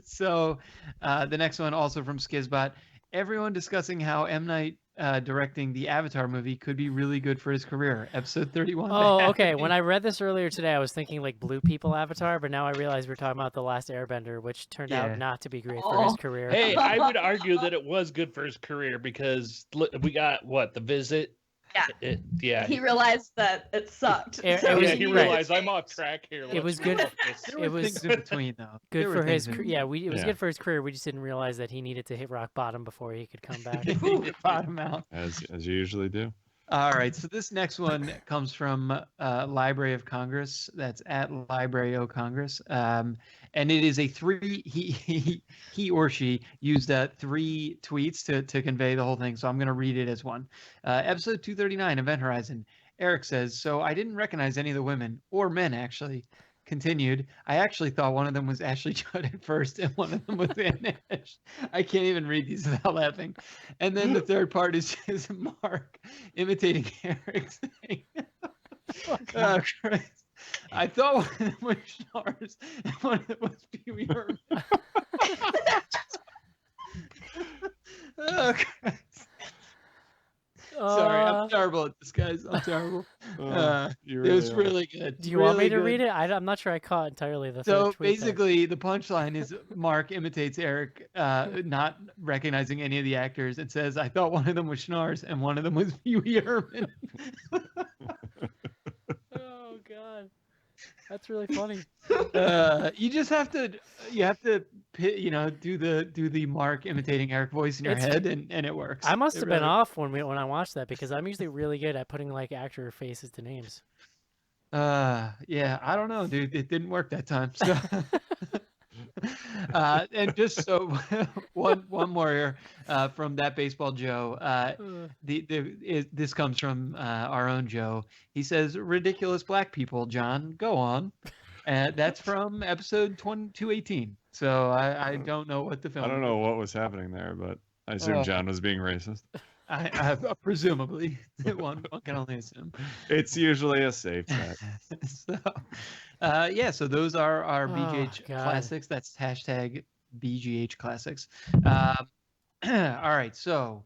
So the next one also from Skizbot. Everyone discussing how M. Night directing the Avatar movie could be really good for his career. Episode 31. Oh, okay. When I read this earlier today, I was thinking like Blue People Avatar, but now I realize we're talking about The Last Airbender, which turned Yeah. out not to be great for his career. Hey, I would argue that it was good for his career because we got The Visit. yeah. He realized that it sucked. It so was- He right. realized I'm off track here. It was Let's good. refocus." There It were was things in between though. good There were for his. things in Yeah, it was Yeah. good for his career. We just didn't realize that he needed to hit rock bottom before he could come back. between. Bottom out. As you usually do. All right, so this next one comes from Library of Congress. That's at Library of Congress, and it is a 3. He or she used 3 tweets to convey the whole thing. So I'm going to read it as one. Episode 239, Event Horizon. Eric says, "So I didn't recognize any of the women or men actually." Continued, I actually thought one of them was Ashley Judd at first and one of them was Van Nash. I can't even read these without laughing. And then the third part is Mark imitating Eric saying, oh, Christ. I thought one of them was Schnars and one of them was Pee Wee Herman. Oh, Christ. Sorry, I'm terrible at this, guys. I'm terrible. You It was are. really good. Do you want me Really to good. read it? I'm not sure I caught entirely the So third tweet there. basically, the punchline is Mark imitates Eric, not recognizing any of the actors, and says, "I thought one of them was Schnars and one of them was Pee Wee Herman." Oh God, that's really funny. You just have to, do the Mark imitating Eric voice in your It's- head, and it works. I must It have been really- off when I watched that because I'm usually really good at putting like actor faces to names. Yeah, I don't know, dude. It didn't work that time. So, and just so one more here from That Baseball Joe. This comes from our own Joe. He says, "Ridiculous black people." John, go on. That's from episode 218. So I don't know what the film. I don't know what was happening there, but I assume Oh. John was being racist. Presumably, one can only assume. It's usually a safe bet. So, yeah. So those are our Oh, BGH God. classics. That's hashtag BGH classics. All right. So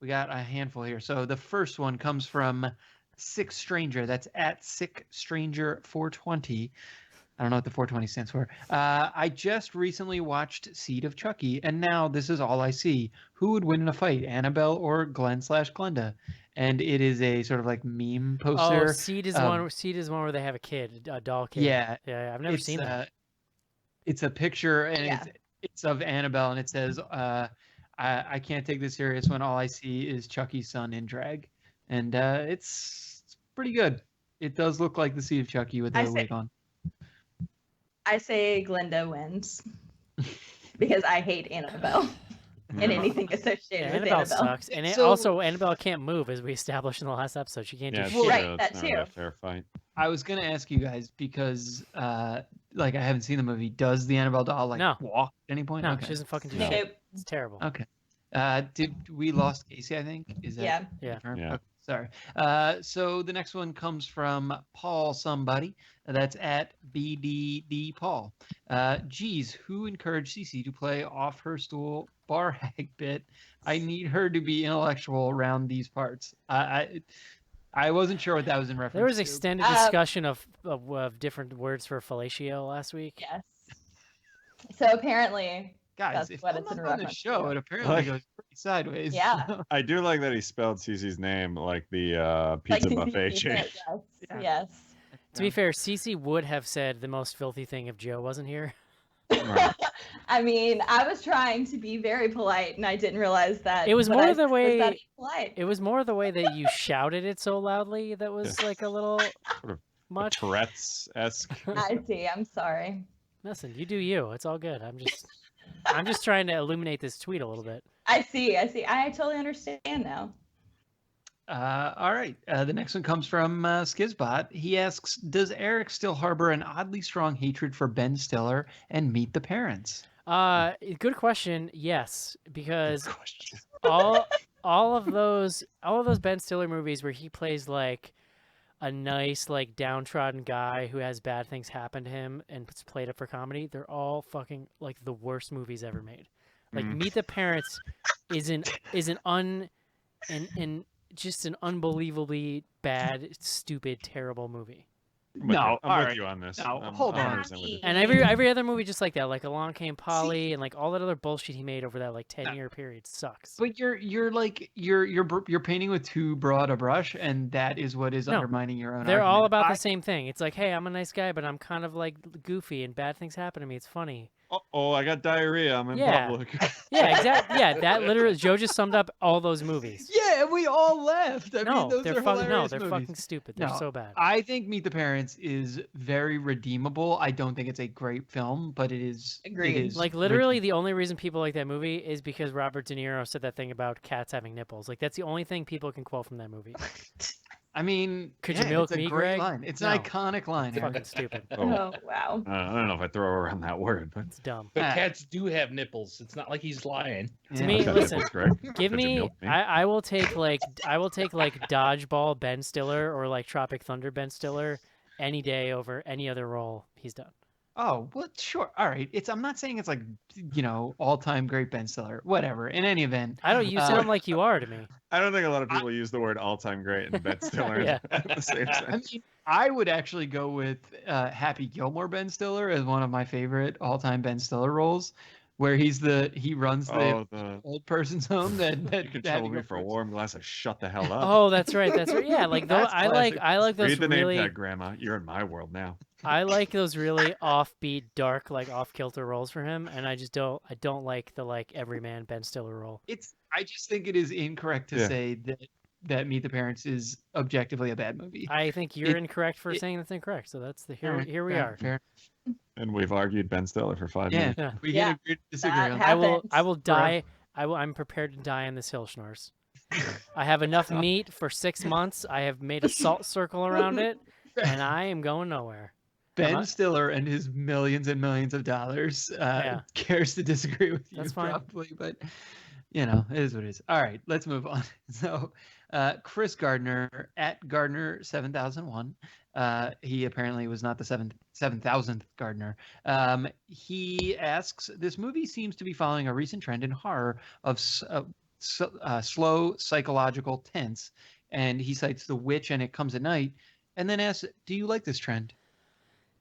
we got a handful here. So the first one comes from Sick Stranger. That's at Sick Stranger 420. I don't know what the 420 stands for. I just recently watched Seed of Chucky, and now this is all I see. Who would win in a fight, Annabelle or Glenn/Glenda? And it is a sort of like meme poster. Oh, Seed is one. Seed is one where they have a kid, a doll kid. Yeah, yeah. I've never seen that. It's a picture, and Yeah. it's of Annabelle, and it says, I can't take this serious when all I see is Chucky's son in drag. And it's pretty good. It does look like the Seed of Chucky with the wig on. I say Glenda wins because I hate Annabelle and anything associated with Annabelle sucks, and also Annabelle can't move, as we established in the last episode. She can't do shit. Right, that too. A fair fight. I was gonna ask you guys because, like, I haven't seen the movie. Does the Annabelle doll walk at any point? No, Okay. she doesn't fucking do No. shit. It's terrible. Okay. Did we lost Casey? I think is that Yeah. the term? Yeah. Okay, sorry. So the next one comes from Paul somebody. That's at BDD Paul. Geez, who encouraged Cece to play off her stool bar hag bit? I need her to be intellectual around these parts. I wasn't sure what that was in reference to. There was extended discussion of different words for fellatio last week. Yes. So apparently, guys, that's if what I'm it's in not on the reference show, to. it apparently goes pretty sideways. Yeah. I do like that he spelled Cece's name like the pizza Like buffet Cece chain. said, yes. Yes. To be fair, Cece would have said the most filthy thing if Joe wasn't here. Right. I mean, I was trying to be very polite, and I didn't realize that. It was what more I the said was way. not polite. It was more the way that you shouted it so loudly that was like a little Sort of much. Tourette's-esque. I see. I'm sorry. Listen, you do you. It's all good. I'm just trying to illuminate this tweet a little bit. I see. I totally understand now. All right. The next one comes from Skizbot. He asks, does Eric still harbor an oddly strong hatred for Ben Stiller and Meet the Parents? Good question. Yes, because all of those Ben Stiller movies where he plays like a nice, like, downtrodden guy who has bad things happen to him and it's played up for comedy, they're all fucking like the worst movies ever made. Like Meet the Parents is just an unbelievably bad, stupid, terrible movie. No, I'm with you on this. No, I'm hold on. 100% with you. And every other movie just like that, like Along Came Polly and like all that other bullshit he made over that like 10-year period sucks. But you're painting with too broad a brush, and that is what is undermining your own. They're all argument. about the same thing. It's like, hey, I'm a nice guy, but I'm kind of like goofy and bad things happen to me. It's funny. Oh, I got diarrhea. I'm in public. Yeah, exactly. Yeah, that literally Joe just summed up all those movies. Yeah, and we all left. I mean, those they're are hilarious they're movies. fucking stupid. They're so bad. I think Meet the Parents is very redeemable. I don't think it's a great film, but it is. Agreed. It is Like literally, the only reason people like that movie is because Robert De Niro said that thing about cats having nipples. Like that's the only thing people can quote from that movie. I mean, Could you milk it's a me, great Greg? line. It's No. an iconic line. It's fucking stupid. Oh, wow. I don't know if I throw around that word, but It's dumb. But cats do have nipples. It's not like he's lying. To me, I've got listen, nipples, Greg. give Could you me. milk me? I will take like Dodgeball Ben Stiller or like Tropic Thunder Ben Stiller any day over any other role he's done. Oh, well, sure. All right. I'm not saying it's like, all-time great Ben Stiller. Whatever. In any event. I don't. You sound like you are to me. I don't think a lot of people use the word all-time great and Ben Stiller Yeah. at the same time. I mean, I would actually go with Happy Gilmore Ben Stiller as one of my favorite all-time Ben Stiller roles, where he runs the old person's home that You can trouble me for a warm glass of shut the hell up. Oh, that's right. That's right. Yeah, like those. That's I like those Read the really. name tag, Grandma. You're in my world now. I like those really offbeat, dark, like off-kilter roles for him, and I don't like the like everyman Ben Stiller role. I just think it is incorrect to say that Meet the Parents is objectively a bad movie. I think you're incorrect for saying that's incorrect. So that's here we are. Fair. And we've argued Ben Stiller for 5 minutes. Yeah. We can agree to disagree That on happens. I will die. I'm prepared to die on this hill, Schnorrs. I have enough meat for 6 months. I have made a salt circle around it, and I am going nowhere. Ben Stiller and his millions and millions of dollars cares to disagree with you. That's fine. Probably, but You know, it is what it is. All right, let's move on. So, Chris Gardner at Gardner 7001. He apparently was not the 7,000th Gardner. He asks, this movie seems to be following a recent trend in horror of slow psychological tense, and he cites The Witch and It Comes at Night, and then asks, do you like this trend?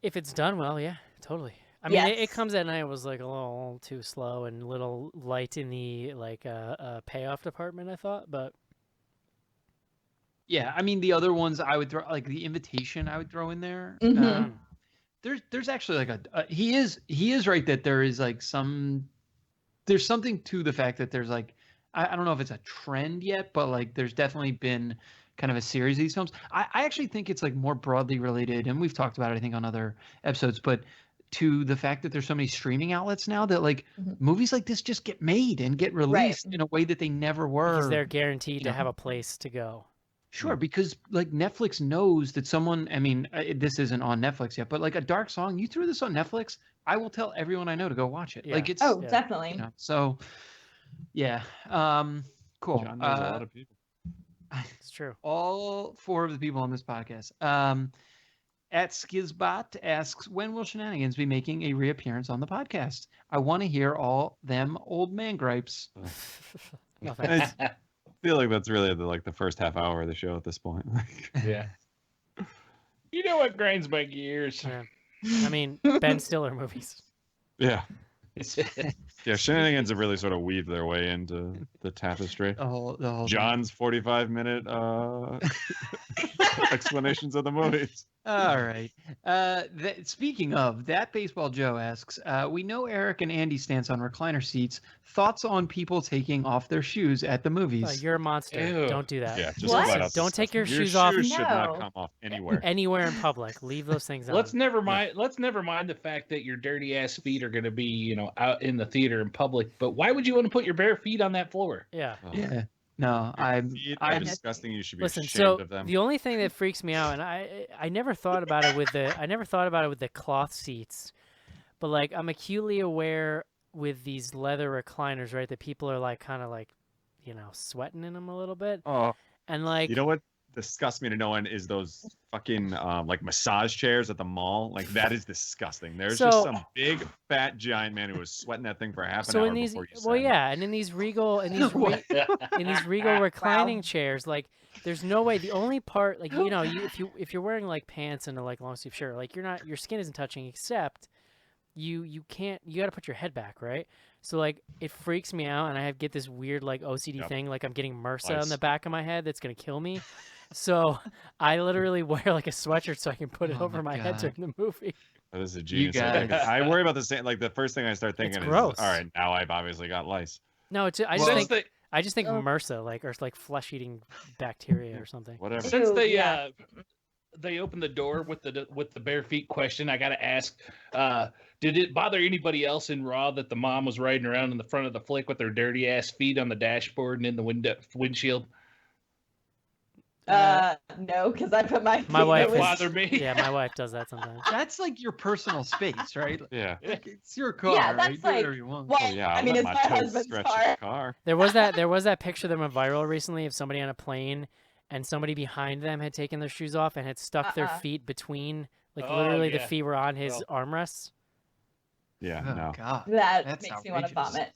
If it's done well, yeah, totally. I mean, it Yes. Comes at Night was like a little too slow and a little light in the payoff department, I thought, but Yeah, I mean the other ones I would throw, like The Invitation, I would throw in there. Mhm. There's actually like he is right that there is like there's something to the fact that there's like I don't know if it's a trend yet, but like there's definitely been kind of a series of these films. I actually think it's like more broadly related, and we've talked about it I think on other episodes, but to the fact that there's so many streaming outlets now that like Mhm. movies like this just get made and get released in a way that they never were. because they're guaranteed you to know. have a place to go. Sure, because like Netflix knows that someone, I mean, this isn't on Netflix yet, but like a Dark Song, you threw this on Netflix, I will tell everyone I know to go watch it. Yeah. Like it's, Oh, Yeah. definitely. you know, so yeah, cool. John knows a lot of people. It's true. All four of the people on this podcast. At Skizbot asks, when will Shenanigans be making a reappearance on the podcast? I want to hear all them old man gripes. No thanks. I feel like that's really the first half hour of the show at this point. Yeah. You know what grinds my gears? Yeah. I mean, Ben Stiller movies. Yeah. Yeah, Shenanigans have really sort of weaved their way into the tapestry. The whole John's 45-minute explanations of the movies. All right. Speaking of, That Baseball Joe asks, we know Eric and Andy's stance on recliner seats. Thoughts on people taking off their shoes at the movies? You're a monster. Ew. Don't do that. Yeah, just What? flat out Don't take your disgusting. shoes off. Your shoes should not No. come off anywhere. Anywhere in public. Leave those things on. Let's never mind the fact that your dirty ass feet are going to be, out in the theater in public. But why would you want to put your bare feet on that floor? Yeah. Oh. Yeah. No, Feet are I'm disgusting. You should be Listen, ashamed so of them. the only thing that freaks me out, and I never thought about it with the cloth seats, but like I'm acutely aware with these leather recliners, right, that people are like kind of like, sweating in them a little bit, Oh, and like you know what disgusts me to no end is those fucking like massage chairs at the mall. Like that is disgusting. There's just So- some big fat giant man who was sweating that thing for half an so hour in these, before you well, said. yeah, and in these regal reclining chairs, like there's no way. The only part, like if you're wearing like pants and a like long sleeve shirt, like your skin isn't touching, except you can't. You got to put your head back, right? So like it freaks me out, and I get this weird like OCD Yep. thing, like I'm getting MRSA Nice. on the back of my head that's gonna kill me. So I literally wear like a sweatshirt so I can put it Oh over my my head God. during the movie. That is a genius. guys- I worry about the same. Like the first thing I start thinking is, gross. all right, now I've obviously got lice. No, I just Well- think MRSA, like or like flesh eating bacteria or something. Whatever. Since Ew, they yeah. they opened the door with the bare feet question, I gotta ask, did it bother anybody else in Raw that the mom was riding around in the front of the flick with her dirty ass feet on the dashboard and in the windshield? No, because I put my feet My wife in the is- wind- Bother me. Yeah, my wife does that sometimes. that's like your personal space, right? Yeah. Like, it's your car. Yeah, right? that's Do like- whatever you want. Well, Oh yeah. I I'll mean, let it's my my toes husband's stretch car. the car. There was that picture that went viral recently of somebody on a plane and somebody behind them had taken their shoes off and had stuck their feet between, like Oh, literally the yeah. feet were on his armrests. Yeah. Oh, No. God. That That's makes me want to outrageous. vomit.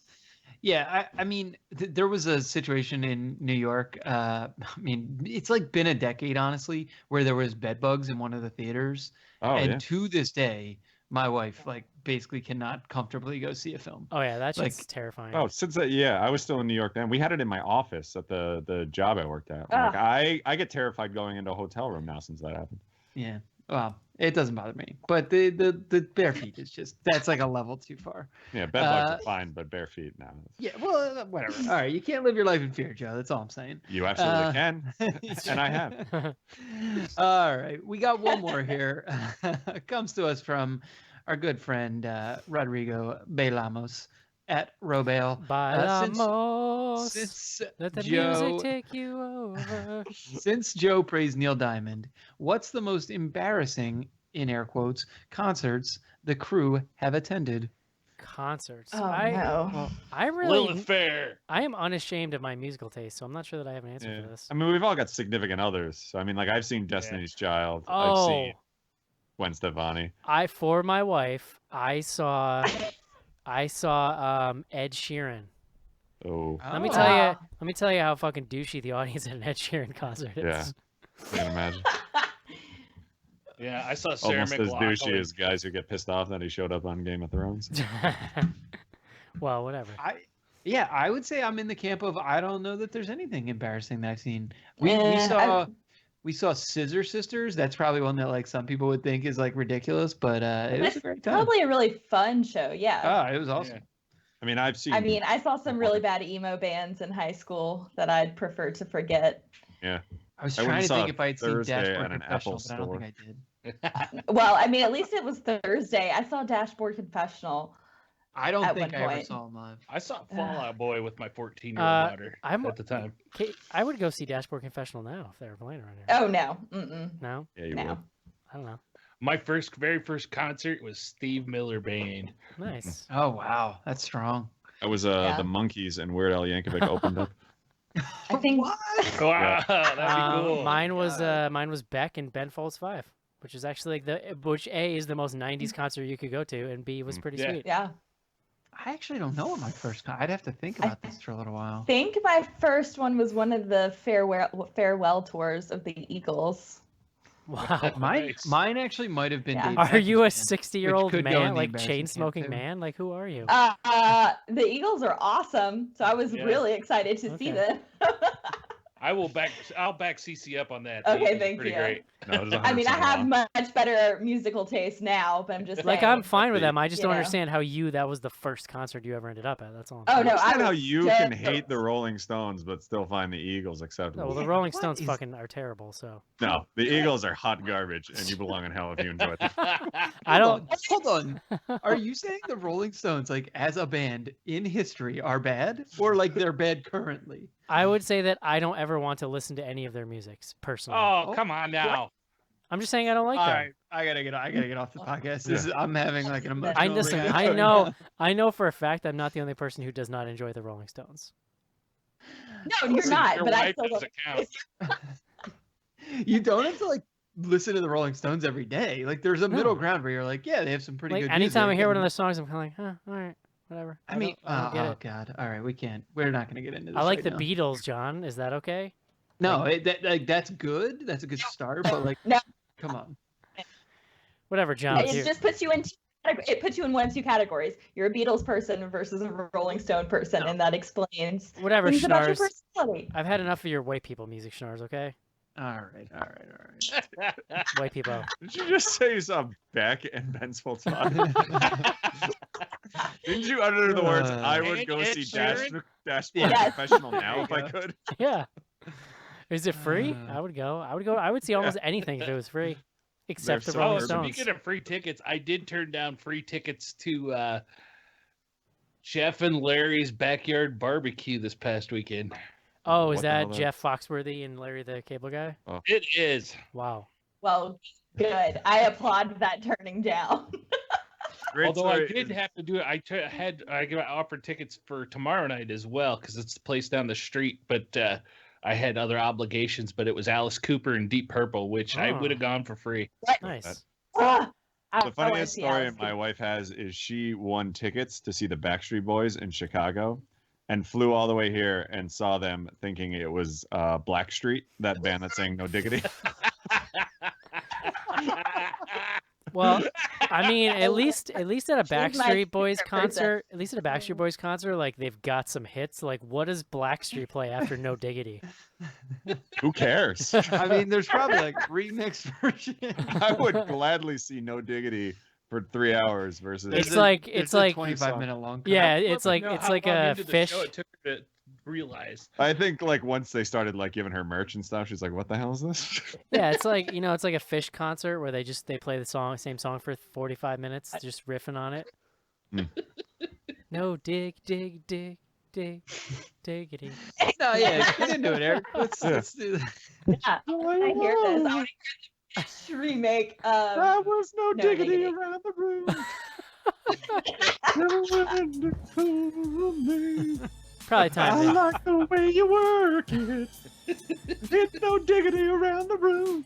Yeah, I mean, there was a situation in New York. I mean, it's like been a decade, honestly, where there was bed bugs in one of the theaters, Oh and yeah. to this day, my wife like basically cannot comfortably go see a film. Oh yeah, that's Like- terrifying. Oh, since that, yeah, I was still in New York then. We had it in my office at the job I worked at. Like, I get terrified going into a hotel room now since that happened. Yeah, well, it doesn't bother me, but the bare feet is just that's like a level too far. Yeah, bed bugs are fine, but bare feet now. Yeah, well, whatever. All right, you can't live your life in fear, Joe. That's all I'm saying. You absolutely Uh, can, and I have. All right, we got one more here. It comes to us from our good friend Rodrigo Bailamos at Robale. Bailamos. Since Let the Joe, music take you over. since Joe praised Neil Diamond, what's the most embarrassing, in air quotes, concerts the crew have attended? concerts. Oh no. Well, I Lilith really, Fair. I am unashamed of my musical taste, so I'm not sure that I have an answer Yeah. for this. I mean, we've all got significant others. So, I mean, like I've seen Destiny's Child. I've Oh, seen Gwen Stefani. for my wife, I saw Ed Sheeran. Oh, Let me Oh. tell you. Wow. Let me tell you how fucking douchey the audience at an Ed Sheeran concert yeah. is. I can imagine. Yeah, I saw Sarah Almost as McLachlan. douchey as guys who get pissed off that he showed up on Game of Thrones. Well, whatever. I would say I'm in the camp of I don't know that there's anything embarrassing that I've seen. We Eh, saw Scissor Sisters. That's probably one that like some people would think is like ridiculous, but it was a great time. Probably a really fun show. Yeah. Ah, it was awesome. I mean, I've seen. I mean, I saw some really bad emo bands in high school that I'd prefer to forget. Yeah. I was I went trying and to saw think if I had seen Thursday Dashboard at an Confessional, Apple but I don't think I did. Well, I mean, at least it was Thursday. I saw Dashboard Confessional. I don't At think one I ever point. saw him live. I saw Fallout Boy with my 14-year-old daughter I'm- at the time. I would go see Dashboard Confessional now if they were playing around here. Oh no. Mm-mm. No, Yeah, you No. would. I don't know. My very first concert was Steve Miller Band. Nice. Oh wow, that's strong. That was Yeah. the Monkees and Weird Al Yankovic opened up. I think Wow, that'd be cool. Mine was Beck and Ben Folds 5, which is actually like which A is the most '90s concert you could go to, and B was pretty Yeah. sweet. yeah. I actually don't know what my first. I'd have to think about this for a little while. I think my first one was one of the farewell tours of the Eagles. Wow. Mine actually might have been. Yeah. Dave Are Becky's you a band, 60-year-old which could go in man, the like embarrassing chain camp, smoking too. man? Like, who are you? The Eagles are awesome, so I was Yeah. really excited to see Okay. them. I'll back CC up on that. Okay, It was thank pretty you. Great. No, it was I mean, I 100% have wrong. much better musical taste now, but I'm just Like, saying. I'm fine with them. I just You don't know. understand how that was the first concert you ever ended up at. That's all. Oh I no, understand I how was you can just- hate the Rolling Stones but still find the Eagles acceptable. No, well, the Yeah, Rolling what Stones is- fucking are terrible. So No, the Eagles are hot garbage, and you belong in hell if you enjoy them. I don't. Hold on. Are you saying the Rolling Stones, like as a band in history, are bad, or like they're bad currently? I would say that I don't ever want to listen to any of their music personally. Oh, come on now. I'm just saying I don't like All them. right, I gotta get off the podcast. I'm having like an emotional. I listen. reaction I right know. now. I know for a fact I'm not the only person who does not enjoy the Rolling Stones. No, you're not. Your But I wife still doesn't count. You don't have to like listen to the Rolling Stones every day. Like there's a middle No. ground where you're like, yeah, they have some pretty Like good. anytime I music, hear one and- of their songs, I'm kind of like, huh, all right, whatever. I mean, I don't get oh it. god, all right, we're not gonna get into this. I like right the now. Beatles, John. Is that okay? No, that's good. That's a good start, but like, No. come on. Whatever, John. It here- just puts you in. It puts you in one of two categories. You're a Beatles person versus a Rolling Stone person, and that explains Whatever, things about your Schnars. personality. I've had enough of your white people music, Schnars. Okay, All right. white people. Did you just say you saw Beck and Ben's Full Talk? Didn't you utter the words, I would And go Ed see Sheeran? Dashboard Yes. Professional now if I could? Yeah. Is it free? Uh. I would go. I would see almost anything if it was free, except the so Rolling Oh, urban. Stones. speaking of free tickets, I did turn down free tickets to Jeff and Larry's backyard barbecue this past weekend. Oh, is What the hell that that- Jeff Foxworthy and Larry the Cable Guy? It is. Wow. Well, good. I applaud that turning down. Great Although I story did is- have to do it, I got offered tickets for tomorrow night as well because it's the place down the street. But I had other obligations. But it was Alice Cooper and Deep Purple, which I Oh. would have gone for free. Nice. Ah, I The wanna funniest see story Alice my wife has is she won tickets to see the Backstreet Boys in Chicago and flew all the way here and saw them thinking it was Blackstreet, that band that sang No Diggity. Well, I mean, at least at a She's my Backstreet Boys favorite person. concert, at least at a Backstreet Boys concert, like they've got some hits. Like, what does Blackstreet play after No Diggity? Who cares? I mean, there's probably like remix version. I would gladly see No Diggity for 3 hours versus It's There's a- like- there's it's a like- 25-minute long. cut. Yeah, I'd love it's to like know it's how like long a into the fish. show it took her to realize. I think like once they started like giving her merch and stuff, she's like, "What the hell is this?" Yeah, it's like it's like a Fish concert where they play the same song for 45 minutes, just riffing on it. Mm. No diggity. No, yeah, get into it, Eric. Let's do that. Yeah, I hear this. I want to hear the Fish remake. There was no No diggity Diggity. around the room. Probably time I to like the way you work it. It's no diggity around the room.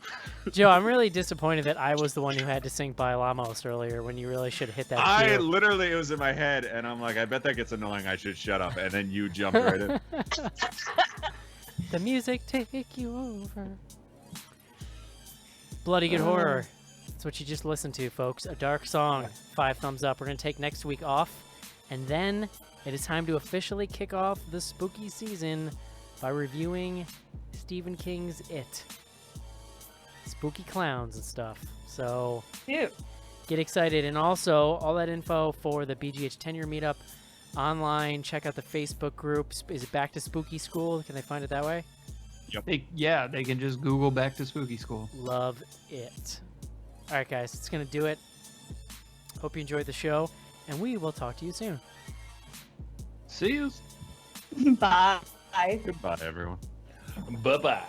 Joe, I'm really disappointed that I was the one who had to sing Bailamos earlier when you really should have hit that I cue. literally, it was in my head, and I'm like, I bet that gets annoying. I should shut up. And then you jumped right in. The music take you over. Bloody Good Horror. That's what you just listened to, folks. A dark song. 5 thumbs up. We're going to take next week off. And then it is time to officially kick off the spooky season by reviewing Stephen King's It. Spooky clowns and stuff. So Cute. get excited. And also, all that info for the BGH tenure meetup online. Check out the Facebook group. Is it Back to Spooky School? Can they find it that way? They can just Google Back to Spooky School. Love it. All right, guys, it's going to do it. Hope you enjoyed the show, and we will talk to you soon. See you. Bye. Goodbye, everyone. Bye-bye.